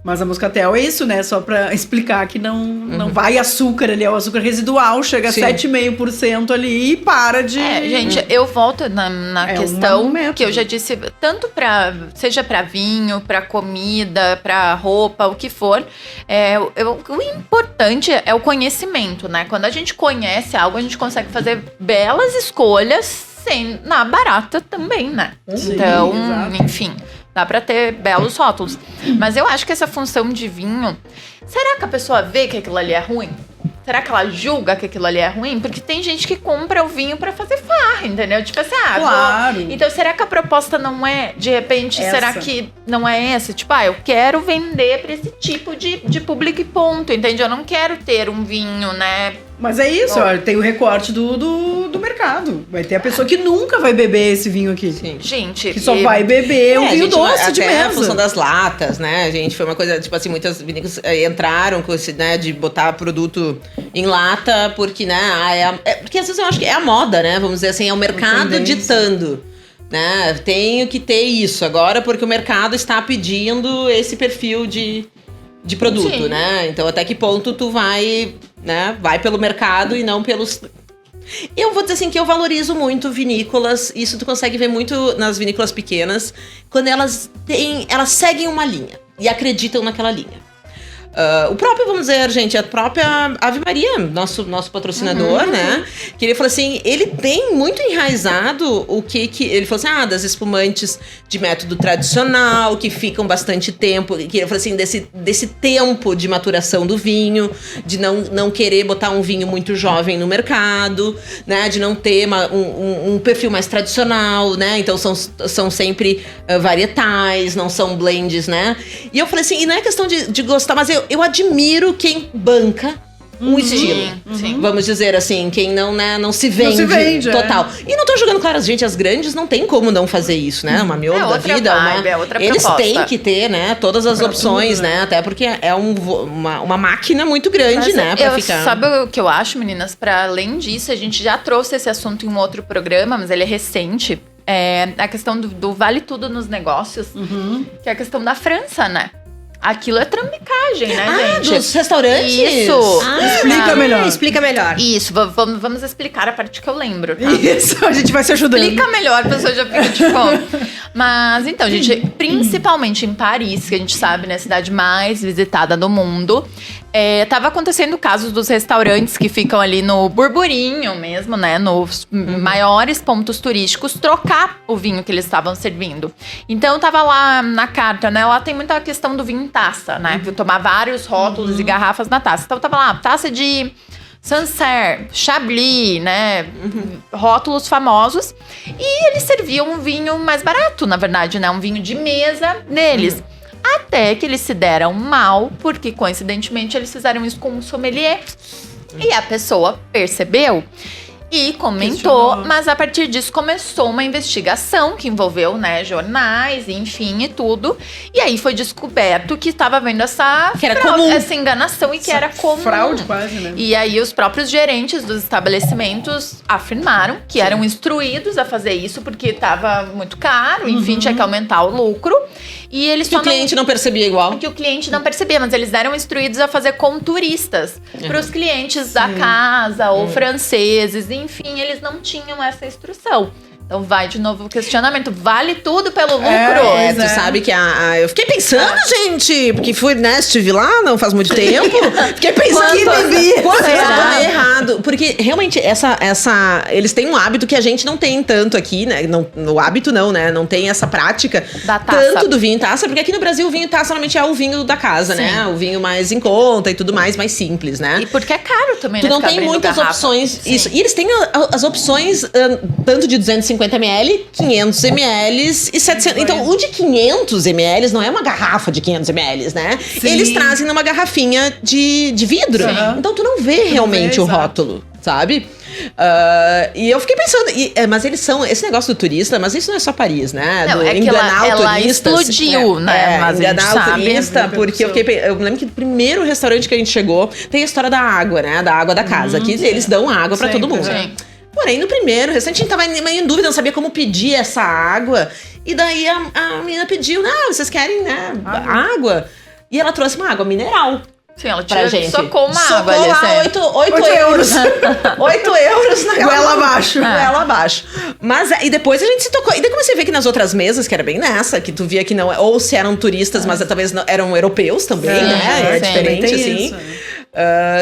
Mas a moscatel é isso, né? Só pra explicar que não vai açúcar ali, é o açúcar residual, chega a 7,5% ali e para de... Gente, eu volto na questão método. que eu já disse, tanto seja pra vinho, pra comida, pra roupa, o que for, o importante é o conhecimento, né? Quando a gente conhece algo, a gente consegue fazer belas escolhas na barata também, né? Então, exato. enfim... Dá pra ter belos rótulos. Mas eu acho que essa função de vinho... Será que a pessoa vê que aquilo ali é ruim? Será que ela julga que aquilo ali é ruim? Porque tem gente que compra o vinho pra fazer farra, entendeu? Tipo assim, claro. Então, será que a proposta não é, de repente, será que não é essa? Tipo, eu quero vender pra esse tipo de público e ponto, entende? Eu não quero ter um vinho, né? Mas é isso, ó, tem o recorte do mercado. Vai ter a pessoa que nunca vai beber esse vinho aqui. Sim. Gente... Que só vai beber um vinho doce de até mesa. a função das latas, né, gente? Foi uma coisa, tipo assim, muitas vinícolas entraram com esse, né, de botar produto em lata, porque, né, porque às vezes eu acho que é a moda, né, vamos dizer assim, é o mercado ditando. Né, tenho que ter isso agora porque o mercado está pedindo esse perfil de produto, né? Então até que ponto tu vai, né? Vai pelo mercado e não pelos... Eu vou dizer assim que eu valorizo muito vinícolas, isso tu consegue ver muito nas vinícolas pequenas, quando elas seguem uma linha e acreditam naquela linha. O próprio, vamos dizer, gente, a própria Ave Maria, nosso patrocinador, né? Que ele falou assim, ele tem muito enraizado o que ele falou assim, das espumantes de método tradicional, que ficam bastante tempo, que ele falou assim, desse tempo de maturação do vinho, de não querer botar um vinho muito jovem no mercado, né? De não ter um perfil mais tradicional, né? Então são sempre varietais, não são blends, né? E eu falei assim, e não é questão de gostar, mas eu admiro quem banca um estilo. Sim. Vamos dizer assim, quem não se vende, Não se vende, total. E não tô jogando claro, gente, as grandes não tem como não fazer isso, né? Uma miolo da vida, eles têm que ter, né, todas as opções, tudo, né? Até porque é uma máquina muito grande, né, pra ficar. Sabe o que eu acho, meninas? Pra além disso, a gente já trouxe esse assunto em um outro programa, mas ele é recente. A questão do vale tudo nos negócios, que é a questão da França, né? Aquilo é trambicagem, né, gente? Dos restaurantes? Isso. Explica melhor. Explica melhor. Isso, vamos explicar a parte que eu lembro, tá? Isso, a gente vai se ajudando. Explica melhor, a pessoa já fica tipo... Mas, então, gente, principalmente em Paris, que a gente sabe, né, a cidade mais visitada do mundo, tava acontecendo casos dos restaurantes que ficam ali no burburinho mesmo, né, nos maiores pontos turísticos, trocar o vinho que eles estavam servindo. Então, tava lá na carta, né, lá tem muita questão do vinho em taça, né, tomar vários rótulos e garrafas na taça. Então, tava lá, taça de Sancerre, Chablis, né? Rótulos famosos. E eles serviam um vinho mais barato, na verdade, né? Um vinho de mesa deles. Até que eles se deram mal, porque coincidentemente eles fizeram isso com um sommelier. E a pessoa percebeu e comentou, mas a partir disso começou uma investigação que envolveu, né, jornais, enfim, e tudo. E aí foi descoberto que estava havendo essa Que era fraude, comum. essa enganação e que era comum. Fraude quase, né? E aí os próprios gerentes dos estabelecimentos afirmaram que eram instruídos a fazer isso porque estava muito caro, enfim, tinha que aumentar o lucro. E eles Que o cliente não percebia igual. que o cliente não percebia, mas eles eram instruídos a fazer com turistas para os clientes da casa ou franceses, enfim, eles não tinham essa instrução. Então vai de novo o questionamento, vale tudo pelo lucro? Pois Tu sabe que eu fiquei pensando, gente, porque fui, né, estive lá não faz muito tempo. Fiquei pensando quanto eu tomei errado. Porque realmente eles têm um hábito que a gente não tem tanto aqui, né? Não, no hábito não, né? Não tem essa prática Da taça. tanto do vinho em taça, porque aqui no Brasil o vinho em taça normalmente é o vinho da casa, né? O vinho mais em conta e tudo mais simples, né? E porque é caro também, Tu né? não ficar tem abrindo muitas garrafa. opções. Sim. Isso. E eles têm as opções tanto de 250 ml, 500 ml e 700. Então, o de 500 ml não é uma garrafa de 500 ml, né? Sim. Eles trazem numa garrafinha de vidro. Sim. Então, tu não vê realmente o exato. rótulo, sabe? E eu fiquei pensando, mas eles são, esse negócio do turista, mas isso não é só Paris, né? Não, do é que enganar o ela turista. explodiu, né? Mas a gente enganar o sabe. turista, porque eu lembro que o primeiro restaurante que a gente chegou tem a história da água, né? Da água da casa, que eles dão água pra todo Sempre, mundo. Sim. Porém, no primeiro restaurante, a gente tava meio em dúvida, não sabia como pedir essa água. E daí a menina pediu, vocês querem, né, água? E ela trouxe uma água mineral. Sim, ela Pra gente. socou uma Socou água ali. lá sério. 8 euros. 8 euros na Goela abaixo. Goela abaixo. Mas, e depois a gente se tocou. E daí comecei a ver que nas outras mesas, que era bem nessa, que tu via que não... Ou se eram turistas, mas talvez não, eram europeus também, né? É sim. diferente, Tem assim. isso,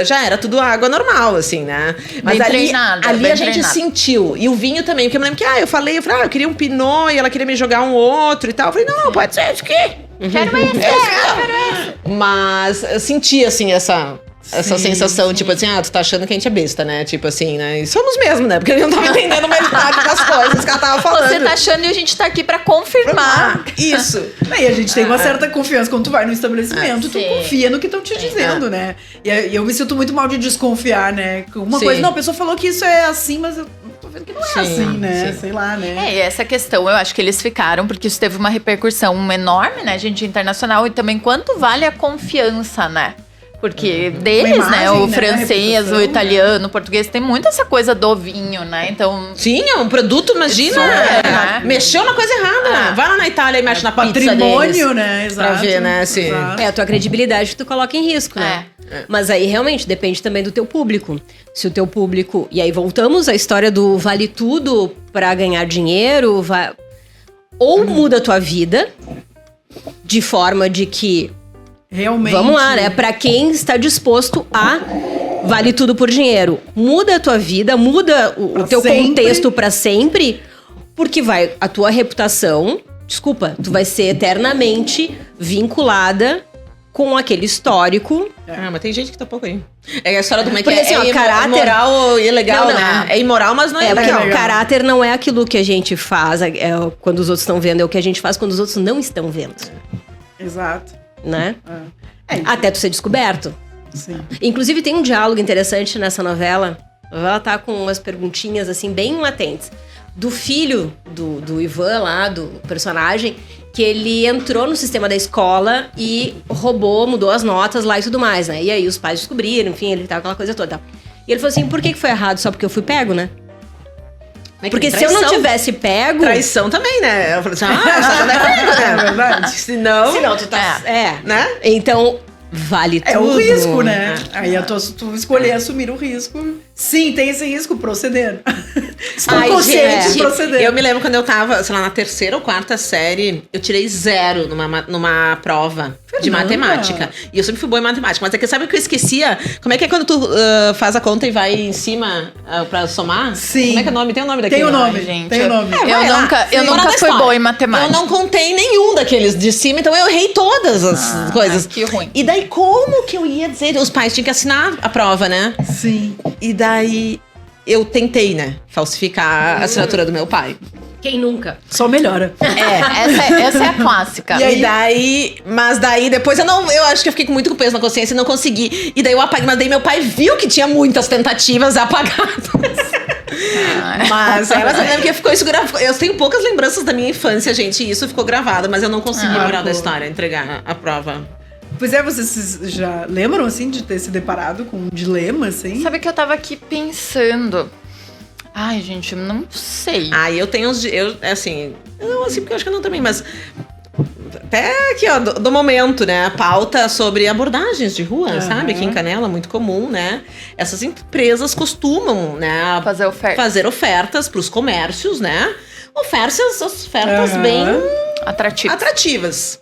Já era tudo água normal, assim, né? Mas Bem ali treinada, a bem gente treinada. sentiu. E o vinho também, porque eu me lembro que eu falei, eu queria um pinot e ela queria me jogar um outro e tal. Eu falei, não, pode ser, acho que... Quero esse. Mas eu senti, assim, essa sensação, tipo assim, tu tá achando que a gente é besta, né? Tipo assim, né? E somos mesmo, né? Porque eu não tava entendendo metade das coisas que ela tava falando. Você tá achando e a gente tá aqui pra confirmar. Isso. E a gente tem uma certa confiança quando tu vai no estabelecimento, tu Sim. confia no que estão te dizendo, né? E eu me sinto muito mal de desconfiar, né? Uma Sim. coisa, não, a pessoa falou que isso é assim, mas eu tô vendo que não é Sim, assim, né? sim. Sei lá, né? E essa questão, eu acho que eles ficaram, porque isso teve uma repercussão enorme, né, gente, internacional, e também quanto vale a confiança, né? Porque deles, Uma né, imagem, o né, francês, reputação, o italiano, o português, tem muito essa coisa do vinho, né? Então, Sim, é um produto, imagina. Super, né? Mexeu na coisa errada. Vai lá na Itália e mexe na pizza Patrimônio, deles. né? Exato. ver, né, se- Exato. É a tua credibilidade que tu coloca em risco, né? Mas aí realmente depende também do teu público. Se o teu público. E aí voltamos à história do vale tudo pra ganhar dinheiro. Ou muda a tua vida de forma de que. Realmente. Vamos lá, né? Pra quem está disposto a vale tudo por dinheiro. Muda a tua vida, muda o Pra teu sempre. contexto pra sempre, porque vai a tua reputação, desculpa, tu vai ser eternamente vinculada com aquele histórico. Mas tem gente que tá pouco aí. É a história do como é que Porque, assim, ó, caráter- imoral e ilegal, Não, não. né? É imoral, mas não é É, porque legal. ó, caráter não é aquilo que a gente faz quando os outros estão vendo, é o que a gente faz quando os outros não estão vendo, Exato. né? É, Até tu ser descoberto. sim. Inclusive tem um diálogo interessante nessa novela. A novela tá com umas perguntinhas assim bem latentes. Do filho do Ivan lá, do personagem, que ele entrou no sistema da escola e roubou, mudou as notas lá e tudo mais, né? E aí os pais descobriram, enfim, ele tava aquela coisa toda. E ele falou assim, por que foi errado? Só porque eu fui pego, né? Porque se eu não tivesse pego... Traição também, né? Eu falei assim, já tá pego, né? É verdade. Senão tu tá... né? Então, vale tudo. É o risco, né? Aí tu escolher assumir o risco. Sim, tem esse risco procedendo. Estou consciente de proceder. Eu me lembro quando eu tava, sei lá, na 3ª ou 4ª série, eu tirei 0 numa prova de matemática. E eu sempre fui boa em matemática. Mas é que sabe o que eu esquecia? Como é que é quando tu faz a conta e vai em cima pra somar? Sim. Como é que é o nome? Tem o nome daquele? Tem o nome, gente. Tem o nome. Eu nunca fui boa em matemática. Eu não contei nenhum daqueles de cima, então eu errei todas as coisas. Que ruim. E daí, como que eu ia dizer? Os pais tinham que assinar a prova, né? Sim. E daí, eu tentei, né? Falsificar a assinatura do meu pai. Quem nunca? Só melhora. Essa é a clássica. E daí, mas daí depois eu acho que eu fiquei com muito peso na consciência e não consegui. E daí eu apaguei, mas daí meu pai viu que tinha muitas tentativas apagadas. Mas eu lembro que ficou isso gravado. Eu tenho poucas lembranças da minha infância, gente, e isso ficou gravado, mas eu não consegui lembrar da história, entregar a prova. Pois é, vocês já lembram, assim, de ter se deparado com um dilema, assim? Sabe que eu tava aqui pensando... Ai, gente, eu não sei. Eu tenho uns... Não assim, porque eu acho que eu não também, mas... Até aqui, ó, do momento, né? A pauta sobre abordagens de rua, sabe? Aqui em Canela, muito comum, né? Essas empresas costumam, né? Fazer ofertas pros comércios, né? Ofertas bem... Atrativas.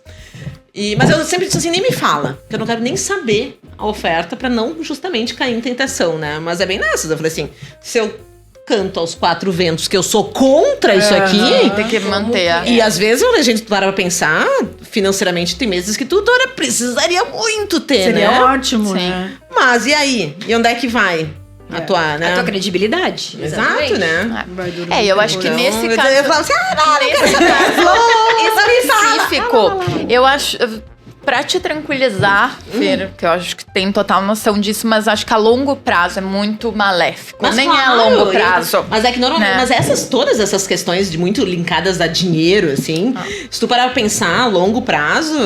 Mas eu sempre disse assim, nem me fala, que eu não quero nem saber a oferta pra não justamente cair em tentação, né? Mas é bem nessas. Eu falei assim, se eu canto aos 4 ventos que eu sou contra isso aqui... Tem que manter. E às vezes a gente para pra pensar, financeiramente tem meses que tu precisaria muito ter, Seria né? ótimo, Sim. né? Mas e aí? E onde é que vai atuar, né? A tua credibilidade. Exato, né? Vai dormir Eu acho que depois. nesse caso... Eu falo assim, Nesse caso específico, eu acho... Pra te tranquilizar, Fer, que eu acho que tem total noção disso, mas acho que a longo prazo é muito maléfico. Mas nem claro, é a longo prazo. Mas é que normalmente, né? mas todas essas questões de muito linkadas a dinheiro, assim, se tu parar pra pensar a longo prazo,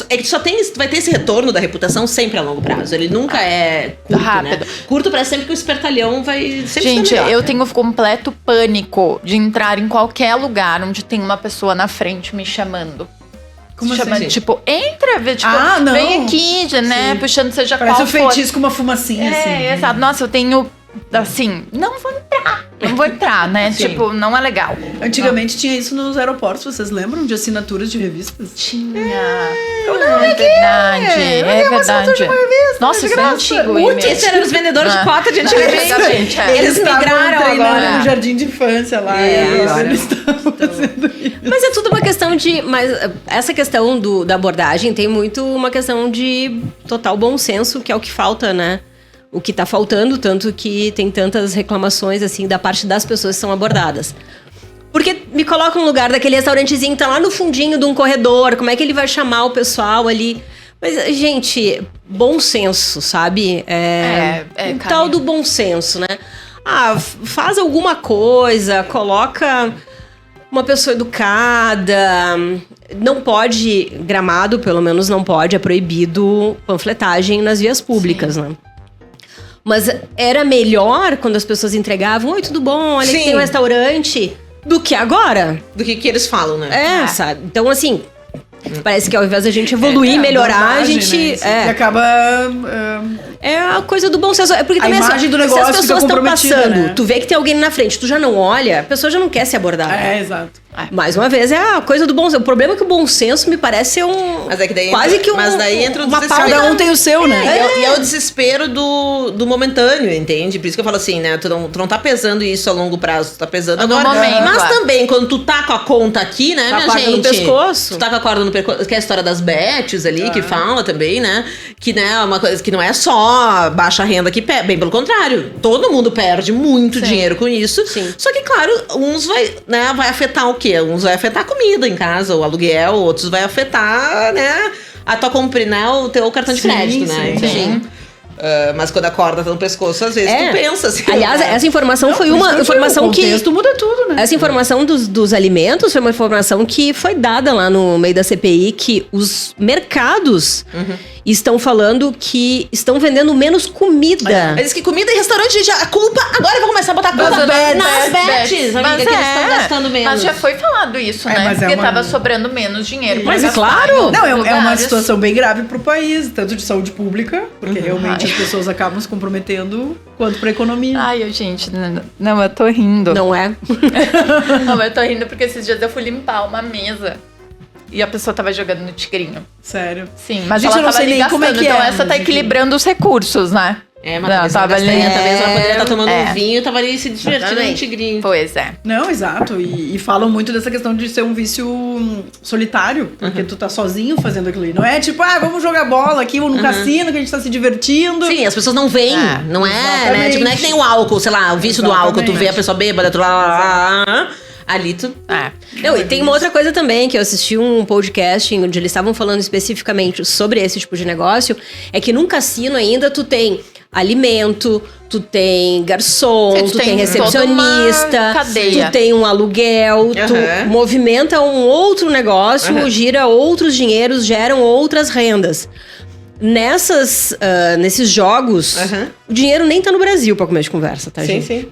é que tu vai ter esse retorno da reputação sempre a longo prazo. Ele nunca é curto, rápido. né? Curto parece sempre que o espertalhão vai sempre Gente, ser melhor, eu né? tenho completo pânico de entrar em qualquer lugar onde tem uma pessoa na frente me chamando. Como Chamando, assim? tipo, entra, tipo, Não. vem aqui, né? Sim. Puxando seja Parece qual um for. feitiço com uma fumacinha, assim. Exato. Nossa, eu tenho, assim, não vou entrar, né? Sim. Tipo, não é legal. Antigamente tinha isso nos aeroportos, vocês lembram? De assinaturas de revistas? Tinha. É verdade. Nossa, isso é antigo. Muito, esses eram os vendedores de cota de antigamente. Exatamente, é. Eles estavam migraram treinando agora. no jardim de infância lá. Agora. Eles estavam fazendo isso. Mas é tudo uma questão de... Mas essa questão da abordagem tem muito uma questão de total bom senso, que é o que falta, né? O que tá faltando, tanto que tem tantas reclamações, assim, da parte das pessoas que são abordadas. Porque me coloca no lugar daquele restaurantezinho que tá lá no fundinho de um corredor, como é que ele vai chamar o pessoal ali? Mas, gente, bom senso, sabe? O tal do bom senso, né? Faz alguma coisa, coloca uma pessoa educada. Não pode, Gramado pelo menos não pode, é proibido panfletagem nas vias públicas, né? Mas era melhor quando as pessoas entregavam, oi, tudo bom, olha que tem um restaurante, do que agora. Do que eles falam, né? Sabe? Então, assim, parece que ao invés da gente evoluir, melhorar, a gente... Né? E acaba... É a coisa do bom senso. É porque A também, imagem do negócio se as pessoas fica estão comprometida, passando, né? tu vê que tem alguém na frente, tu já não olha, a pessoa já não quer ser abordada. Exato. Mais uma vez, é a coisa do bom senso. O problema é que o bom senso me parece ser um... Mas é que daí quase que um... Mas daí entra uma desespero. Cada um tem o seu, né? E é o desespero do momentâneo, entende? Por isso que eu falo assim, né? Tu não tá pesando isso a longo prazo, tu tá pesando No agora. momento, Mas também, quando tu tá com a conta aqui, né, Tá minha pagando gente? no pescoço. Tu tá com a corda no pescoço, que é a história das bets ali, que fala também, né? Que, né, uma coisa que não é só baixa renda que perde. Bem pelo contrário, todo mundo perde muito dinheiro com isso. Sim. Só que, claro, uns vai afetar o quê? Uns vai afetar a comida em casa, o aluguel, outros vai afetar, né, a tua compra, né, o teu cartão de crédito, né? sim. Enfim. Mas quando a corda tá no pescoço, às vezes tu pensa assim. Aliás, essa informação foi uma informação que... O contexto muda tudo, né? Essa informação dos alimentos foi uma informação que foi dada lá no meio da CPI, que os mercados estão falando que estão vendendo menos comida. Mas diz que comida e restaurante, gente, a culpa... Agora eu vou começar a botar a culpa nas bets, amiga, que eles estão gastando menos. Mas já foi falado isso, né? Porque tava sobrando menos dinheiro. Mas é claro! Não, é uma situação bem grave pro país, tanto de saúde pública, porque realmente as pessoas acabam se comprometendo, quanto pra economia. Ai, gente, não, eu tô rindo. Não é? Não, eu tô rindo porque esses dias eu fui limpar uma mesa e a pessoa tava jogando no tigrinho. Sério. Sim, mas Gente, ela eu não tava sei nem gastando, como é que então é, essa tá gente. equilibrando os recursos, né? Mas Não, tava ali. talvez ela poderia estar tomando um vinho, tava ali se divertindo no Exatamente. tigrinho. Pois é. Não, exato. E falam muito dessa questão de ser um vício solitário, porque tu tá sozinho fazendo aquilo ali. Não é tipo, vamos jogar bola aqui ou no cassino que a gente tá se divertindo. Sim, as pessoas não veem, não é, né? Tipo, não é que nem o álcool, sei lá, o vício do álcool, tu vê a pessoa bêbada, tu lá. Ali tu... Não, e tem uma outra coisa também, que eu assisti um podcast onde eles estavam falando especificamente sobre esse tipo de negócio, é que num cassino ainda tu tem alimento, tu tem garçom, Tu tu tem tem recepcionista, toda uma cadeia. tu tem um aluguel, tu movimenta um outro negócio, gira outros dinheiros, geram outras rendas. Nesses jogos, o dinheiro nem tá no Brasil pra começo de conversa, tá, gente? Sim.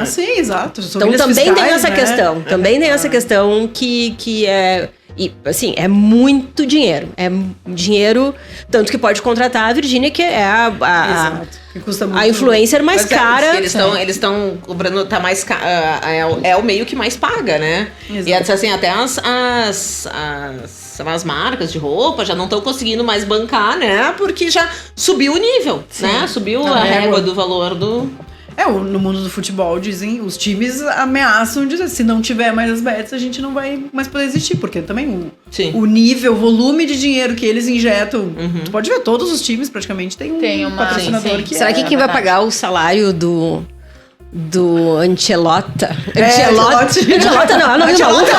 Sim, exato. Então também tem essa questão. Também tem essa questão que é... E, assim, é muito dinheiro. É dinheiro, tanto que pode contratar a Virgínia, que é Exato. Que custa muito. a influencer mais cara. Eles estão cobrando, tá mais é o meio que mais paga, né? Exato. E assim, até as marcas de roupa já não estão conseguindo mais bancar, né? Porque já subiu o nível, né? Subiu a régua do valor do... No mundo do futebol, dizem, os times ameaçam dizer, se não tiver mais as bets, a gente não vai mais poder existir, porque também o nível, o volume de dinheiro que eles injetam, tu pode ver, todos os times praticamente tem um patrocinador que Será que quem vai pagar o salário do Ancelotta? Ancelotta não, é o nome maluco.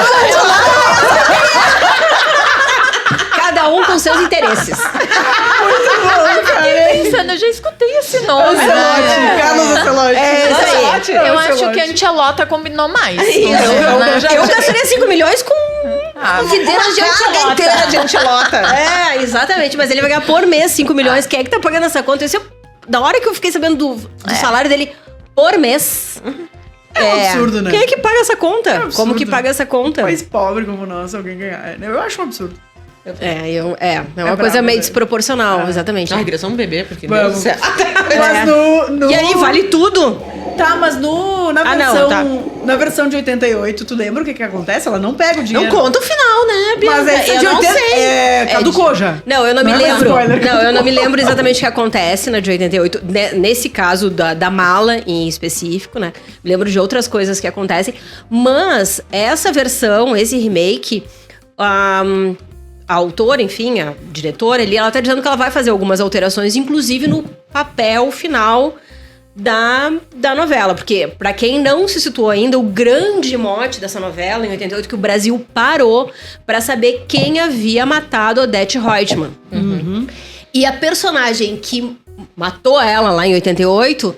Cada um com seus interesses. Pensando, eu já escutei esse nome. Carlos Ancelotti. Eu acho que a Ancelotta combinou mais. Eu gastaria 5 milhões com videiras de Ancelotta. inteira de Ancelotta. Exatamente. Mas ele vai ganhar por mês 5 milhões. Quem é que tá pagando essa conta? Da hora que eu fiquei sabendo do salário dele por mês... É um absurdo, né? Quem é que paga essa conta? É um absurdo. Como que paga essa conta? Um país pobre como o nosso, alguém ganhar. Eu acho um absurdo. É uma coisa meio desproporcional, exatamente. Queria só um bebê, porque... Vamos. Deus do céu. Mas E aí, vale tudo? Tá, mas na versão de 88, tu lembra o que acontece? Ela não pega o dinheiro. Não conta o final, né, Bianca? Mas essa de 80 caducou já. Não, eu não me Não é lembro. spoiler. Não, eu não me lembro exatamente o que acontece na de 88. Nesse caso da mala em específico, né? Me lembro de outras coisas que acontecem. Mas essa versão, esse remake, a autora, enfim, a diretora ali, ela tá dizendo que ela vai fazer algumas alterações, inclusive no papel final da novela. Porque, pra quem não se situou ainda, o grande mote dessa novela, em 88, que o Brasil parou pra saber quem havia matado Odete Reutemann. E a personagem que matou ela lá em 88...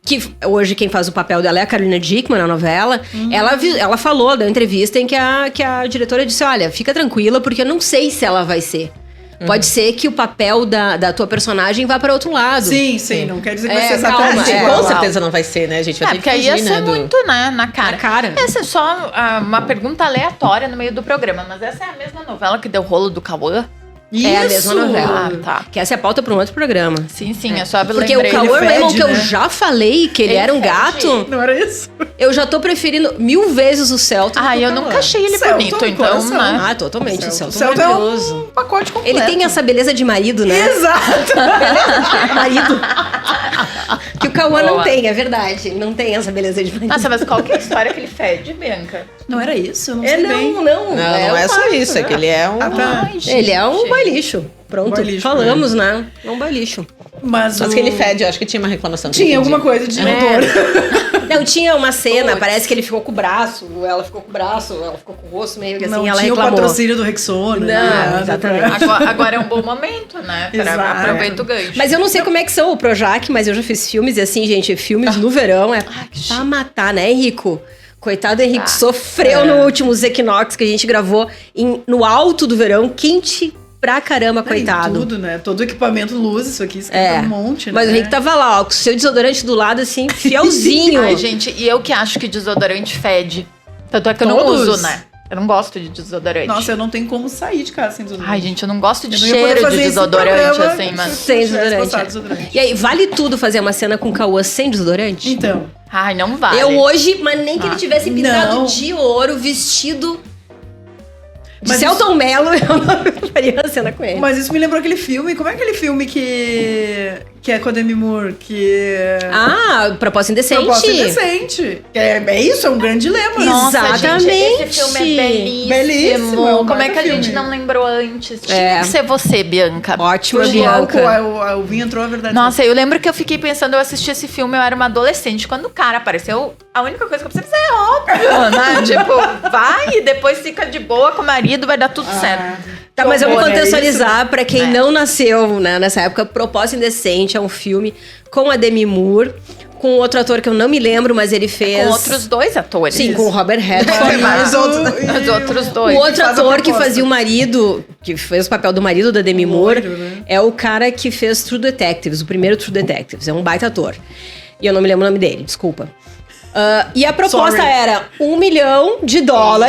que hoje quem faz o papel dela é a Carolina Dickmann na novela. Ela falou da entrevista em que a diretora disse, olha, fica tranquila, porque eu não sei se ela vai ser. Pode ser que o papel da tua personagem vá para outro lado. Sim, não quer dizer que vai ser calma, exatamente Com certeza não vai ser, né, gente? Vai ter Porque que aí ia fugir, ser né, muito, né, na cara. Na cara. Essa é só uma pergunta aleatória no meio do programa, mas essa é a mesma novela que deu rolo do Cauã? É a mesma novela. Tá. Que essa é a pauta para um outro programa. Sim, é só eu Porque lembrei. o Cauã fede, Raymond, que eu né? já falei que ele era um fede. gato, Não era isso? eu já tô preferindo 1000 vezes o Celton. do que o Eu Cauã. nunca achei ele Celton, bonito, então, coração. né? Totalmente. O Celton é Celton é maravilhoso. um pacote completo. Ele tem essa beleza de marido, né? Exato. Marido. Que o Cauã não Boa. tem, é verdade. Ele não tem essa beleza de marido. Nossa, mas qual que é a história que ele fede, Bianca? Não era isso? Eu não sei bem. Não Não é só isso, é que ele é um... Ah, tá. Ai, gente. Ele é um bailixo. Pronto, Bailixo, falamos, né? É um bailixo. Mas que ele fede, eu acho que tinha uma reclamação. Tinha alguma coisa de odor. Não, tinha uma cena, parece que ele ficou com o braço, ela ficou com o braço, ela ficou com o rosto meio assim, Não ela tinha reclamou. o patrocínio do Rexona. Não, né? exatamente. Agora é um bom momento, né? Exato. Aproveita o gancho. Mas eu não sei como é que são o Projac, mas eu já fiz filmes e assim, gente, filmes no verão é pra matar, né, Henrico? Coitado do Henrico, sofreu no último Equinox que a gente gravou no alto do verão, quente pra caramba, coitado. Tudo, né? Todo o equipamento luz, isso aqui, esquenta um monte, né? Mas o Henrique tava lá, ó, com o seu desodorante do lado, assim, fielzinho. Ai, gente, e eu que acho que desodorante fede. Tanto é que eu não Todos? uso, né? Eu não gosto de desodorante. Nossa, eu não tenho como sair de casa sem desodorante. Ai, gente, eu não gosto de Eu não ia poder cheiro fazer de esse desodorante, programa assim, mas... Sem se tivesse desodorante. passado desodorante. E aí, vale tudo fazer uma cena com o Cauã sem desodorante? Então, Ai, não vale. Eu hoje, mas nem que ele tivesse pintado Não. de ouro, vestido de Mas Celton Mello, eu não faria uma cena com ele. mas isso me lembrou aquele filme. Como é aquele filme que é com a Demi Moore? Que Ah, Proposta Indecente. Proposta Indecente. Que é isso, é um grande dilema. Nossa, Exatamente. gente, esse filme é belíssimo. Belíssimo, é um Como é que a baita gente filme. não lembrou antes? Tinha que ser você, Bianca. Ótima, Foi o álcool, Bianca. o vinho entrou a verdade. Nossa, eu lembro que eu fiquei pensando, eu assisti esse filme, eu era uma adolescente. Quando o cara apareceu, a única coisa que eu pensei é óbvio, né? Tipo, vai e depois fica de boa com o marido, vai dar tudo certo. Tá, mas eu vou horror, é contextualizar pra quem não nasceu, né, nessa época. Proposta Indecente é um filme com a Demi Moore, com outro ator que eu não me lembro, mas ele fez... Com outros dois atores. Sim, com o Robert Redford. Os outros dois. O outro faz a ator que proposta. fazia o marido, que fez o papel do marido da Demi Moore, loiro, né? é o cara que fez True Detectives, o primeiro True Detectives. É um baita ator. E eu não me lembro o nome dele, desculpa. E a proposta Sorry. era $1 milhão.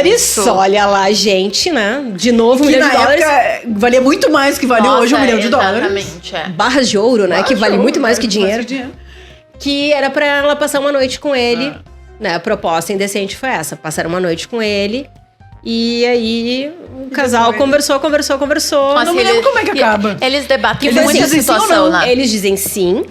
Isso. Olha lá, gente, né? De novo, $1 Que milhão na época valia muito mais que vale hoje $1 milhão. Exatamente, é. Barras de ouro, né? que vale muito mais que dinheiro. dinheiro. Que era pra ela passar uma noite com ele. Né? A proposta indecente foi essa. Passar uma noite com ele. E aí o casal depois? conversou. Nossa, não me lembro como é que acaba. Eles debatem Eles muito a dizem sim ou situação, não. né? Eles dizem sim.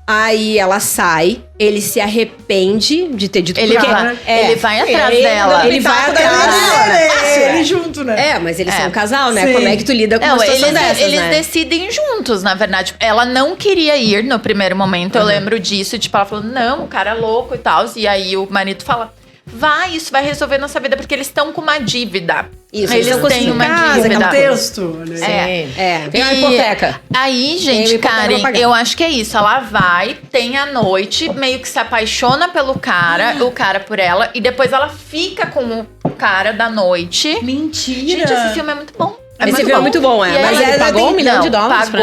Aí ela sai, ele se arrepende de ter dito Ele porque- vai, ele vai atrás ele dela. Ele vai atrás dela. Ele junto, né? É, mas eles são um casal, né? Sim. Como é que tu lida com uma Não, situação eles, dessas, eles né? decidem juntos, na verdade. Ela não queria ir no primeiro momento, eu lembro disso. Tipo, ela falou, não, o cara é louco e tal. E aí o marido fala, vai, isso vai resolver nossa vida, porque eles estão com uma dívida. Isso, eles eles estão têm conseguindo uma casa, dívida. Um texto. Olha aí. É. Tem uma E hipoteca. Aí, Tem gente, uma hipoteca pra Karen, pagar. eu acho que é isso. Ela vai, tem a noite, meio que se apaixona pelo cara, o cara por ela, e depois ela fica com o cara da noite. Mentira. Gente, esse filme é muito bom. Esse filme é muito bom, E é. aí, Mas ele é, pagou tem- $1 milhão de dólares pra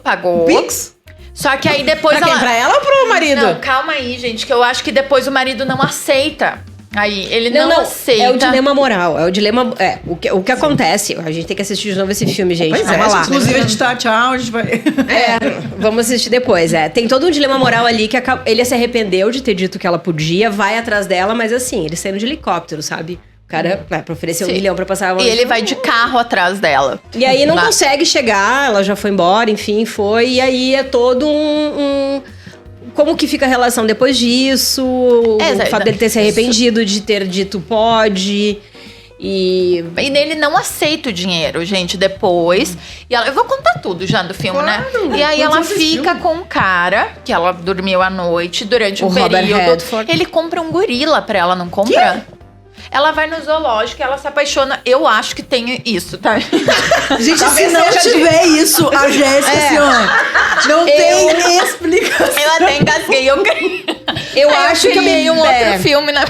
Pagou. Pix? Só que aí depois Pra quem? ela... Pra ela ou pro marido? Não, calma aí, gente, que eu acho que depois o marido não aceita. Aí, ele não, aceita. É o dilema moral. É o dilema. É, o que acontece. A gente tem que assistir de novo esse filme, gente. Pois é, Vamos lá. Inclusive, a gente tá, tchau, a gente vai... Vamos assistir depois. Tem todo um dilema moral ali que ele se arrependeu de ter dito que ela podia, vai atrás dela, mas assim, eles saíram de helicóptero, sabe? O cara vai pra oferecer $1 Sim. milhão pra passar uma E ele vai de carro atrás dela. E aí não Lá. consegue chegar, ela já foi embora, enfim, foi. E aí é todo como que fica a relação depois disso? O fato dele ter se arrependido de ter dito pode. E ele não aceita o dinheiro, gente, depois. E ela, eu vou contar tudo já do filme, né? E aí ela fica com um cara, que ela dormiu à noite, durante O um Robert período. Redford. Ele compra um gorila pra ela, não compra? Ela vai no zoológico, ela se apaixona. Eu acho que tem isso, tá? Gente, Talvez se não seja tiver isso, a Jéssica, assim, ó, não tem explicação. Eu até engasguei, eu Aí acho que criei um outro filme na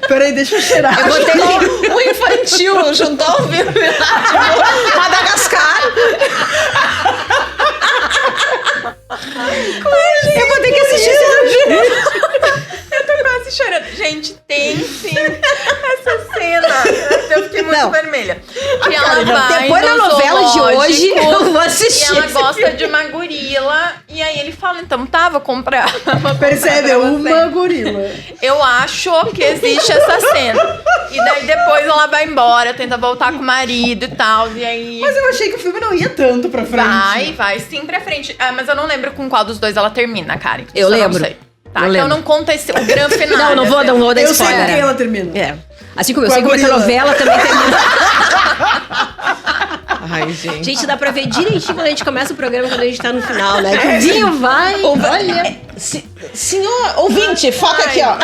Peraí, deixa eu cheirar. Eu vou ter que. O infantil juntou o filme lá, tipo, Madagascar. Eu vou ter que assistir esse filme. Eu tô quase chorando. Gente, tem sim essa cena. Eu fiquei muito Não. vermelha. Que ela vai Depois da no novela de hoje, zoológico eu vou E assistir. ela gosta de uma gorila. E aí ele fala, então tá, vou comprar. Percebe? É uma gorila. Eu acho que existe essa cena. E daí depois ela vai embora, tenta voltar com o marido e tal. E aí... Mas eu achei que o filme não ia tanto pra frente. Vai sim pra frente. Ah, mas eu não lembro com qual dos dois ela termina, Karen. Eu Isso lembro. não sei. Tá, Eu então lembro. não conta o grande final. Não vou dar Eu sei com spoiler. quem ela termina. É. Assim como eu Com sei a como é que a gorila. novela também termina. Ai, gente. Gente, dá pra ver direitinho quando a gente começa o programa, quando a gente tá no final, né? Que o vinho vai, olha... Senhor ouvinte, foca aqui, ó.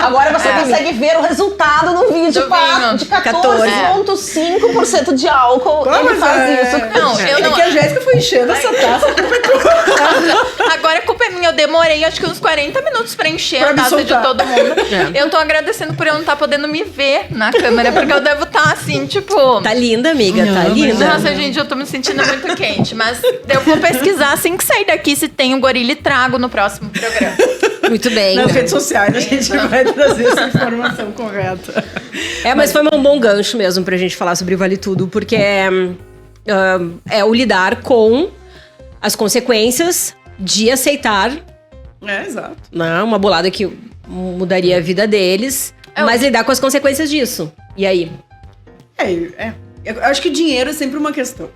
Agora você consegue ver o resultado no vinho de 14,5% de álcool. Ele faz isso. Não, eu não... É que a Jéssica foi enchendo essa taça. Agora a culpa é minha. Eu demorei acho que uns 40 minutos pra encher Pra a me taça de soltar. todo mundo. Eu tô agradecendo por eu não estar podendo me ver na câmera, porque eu devo estar assim, tipo... Tá linda, amiga, tá linda. Nossa, gente, eu tô me sentindo muito quente. Mas eu vou pesquisar assim que sair daqui se tem um gorila e trago no próximo programa. Muito bem. Nas redes sociais a gente vai trazer essa informação correta. Mas foi um bom gancho mesmo pra gente falar sobre o Vale Tudo, porque é o lidar com as consequências de aceitar, Exato. né, uma bolada que mudaria a vida deles, mas lidar com as consequências disso. E aí? Eu acho que o dinheiro é sempre uma questão.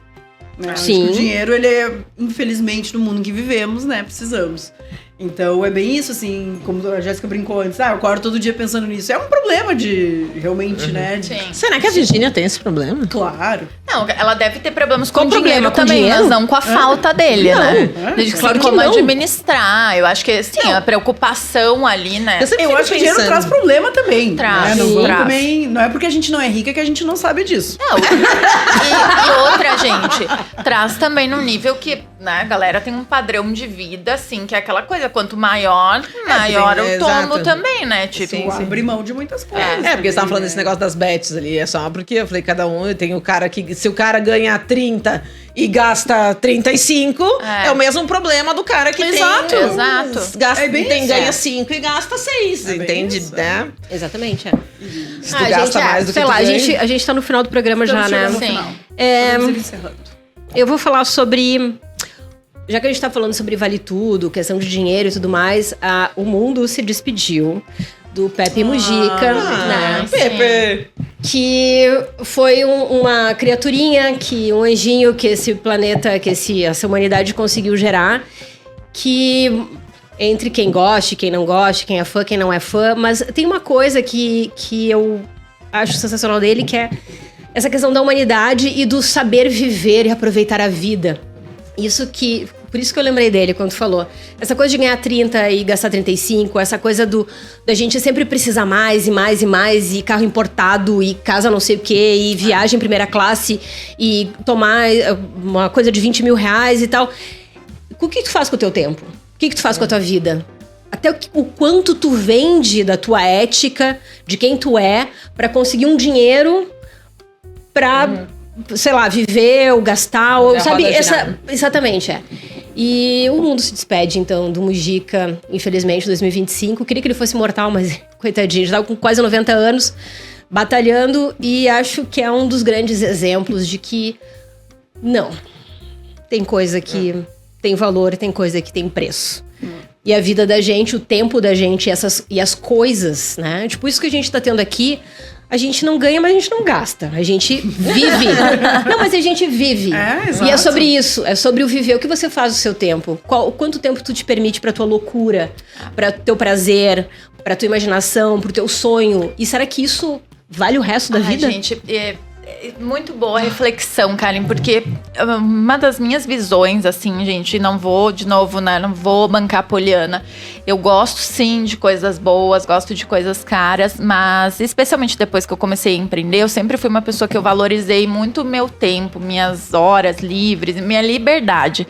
Né? Acho Sim. que o dinheiro, ele é, infelizmente, no mundo que vivemos, né? Precisamos. Então, é bem isso, assim, como a Jéssica brincou antes. Eu acordo todo dia pensando nisso. É um problema de, realmente, né? Sim. Será que a Virgínia tem esse problema? Claro. Não, ela deve ter problemas com Qual o dinheiro problema? Com também, dinheiro? mas não com a falta dele, né? De claro que como não. administrar. Eu acho que, assim, a preocupação ali, né? Eu sempre Eu fico acho que o dinheiro pensando. traz problema também. Traz, né? Não, vamos traz. também, não é porque a gente não é rica que a gente não sabe disso. Não, e outra, gente, traz também no nível que, né, a galera tem um padrão de vida, assim, que é aquela coisa, quanto maior o tombo exato. também, né? Tipo, Tu abre mão de muitas coisas. Porque você tava falando desse negócio das bets ali, é só porque eu falei, cada um tem o cara que, se o cara ganha 30 e gasta 35, é o mesmo problema do cara que Exato. tem. Exato. Gasta, É bem isso. ganha 5 e gasta 6, bem entende? isso. Né? Exatamente, Se tu gasta mais do que sei tu lá, ganha. a gente tá no final do programa já, né? Estamos chegando no Sim. final. Podemos ir encerrando. Eu vou falar sobre... Já que a gente tá falando sobre Vale Tudo, questão de dinheiro e tudo mais, o mundo se despediu do Pepe Mujica, né? Pepe! Que foi uma criaturinha, um anjinho que esse planeta, que essa humanidade conseguiu gerar, que entre quem goste, quem não goste, quem é fã, quem não é fã, mas tem uma coisa que eu acho sensacional dele, que é essa questão da humanidade e do saber viver e aproveitar a vida. Por isso que eu lembrei dele quando falou. Essa coisa de ganhar 30 e gastar 35, essa coisa da gente sempre precisar mais e mais e mais, e carro importado, e casa não sei o quê, e viagem primeira classe, e tomar uma coisa de 20 mil reais e tal. O que tu faz com o teu tempo? O que tu faz com a tua vida? Até o quanto tu vende da tua ética, de quem tu é, pra conseguir um dinheiro pra... sei lá, viver ou gastar, ou, sabe? Exatamente, E o mundo se despede, então, do Mujica, infelizmente, em 2025. Eu queria que ele fosse mortal, mas, coitadinho, já estava com quase 90 anos, batalhando, e acho que é um dos grandes exemplos de que, não, tem coisa que tem valor e tem coisa que tem preço. E a vida da gente, o tempo da gente e as coisas, né? Tipo, isso que a gente tá tendo aqui... A gente não ganha, mas a gente não gasta. A gente vive. Não, mas a gente vive. Exato. E é sobre isso. É sobre o viver. O que você faz do seu tempo? Quanto tempo tu te permite pra tua loucura? Pra teu prazer? Pra tua imaginação? Pro teu sonho? E será que isso vale o resto da vida? Gente, muito boa reflexão, Karen, porque uma das minhas visões, assim, gente, não vou, de novo, né, não vou bancar a Poliana. Eu gosto, sim, de coisas boas, gosto de coisas caras, mas especialmente depois que eu comecei a empreender, eu sempre fui uma pessoa que eu valorizei muito o meu tempo, minhas horas livres, minha liberdade.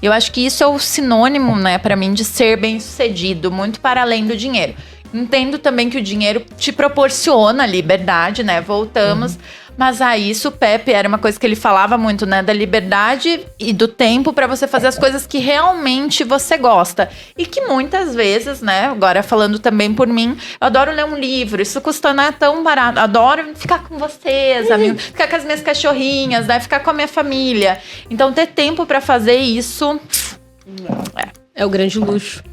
Eu acho que isso é o sinônimo, né, pra mim, de ser bem-sucedido, muito para além do dinheiro. Entendo também que o dinheiro te proporciona liberdade, né, voltamos... Mas isso, o Pepe, era uma coisa que ele falava muito, né? Da liberdade e do tempo pra você fazer as coisas que realmente você gosta. E que muitas vezes, né? Agora falando também por mim, eu adoro ler um livro. Isso custa não é tão barato. Adoro ficar com vocês, amigos. Ficar com as minhas cachorrinhas, né? Ficar com a minha família. Então, ter tempo pra fazer isso... É o grande luxo.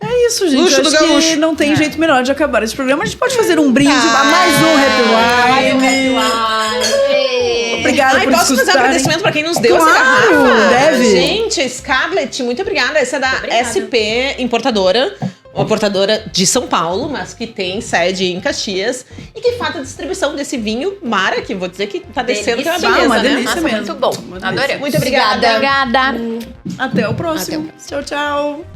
É isso, gente. Luxo Eu do acho que gaúcho. não tem jeito melhor de acabar esse programa. A gente pode fazer um brinde a mais um Happy Wine. Obrigada por Posso fazer um escutarem. agradecimento pra quem nos deu Claro, essa garrafa? deve. Gente, Scarlett, muito obrigada. Essa é da SP Importadora. uma portadora de São Paulo, mas que tem sede em Caxias e que faz a distribuição desse vinho Mara, que vou dizer que tá descendo que é uma beleza, uma né? delícia. Nossa, mesmo. muito bom. Uma delícia. Adorei. Muito obrigada. Obrigada. Até o próximo. Até o próximo. Tchau, tchau.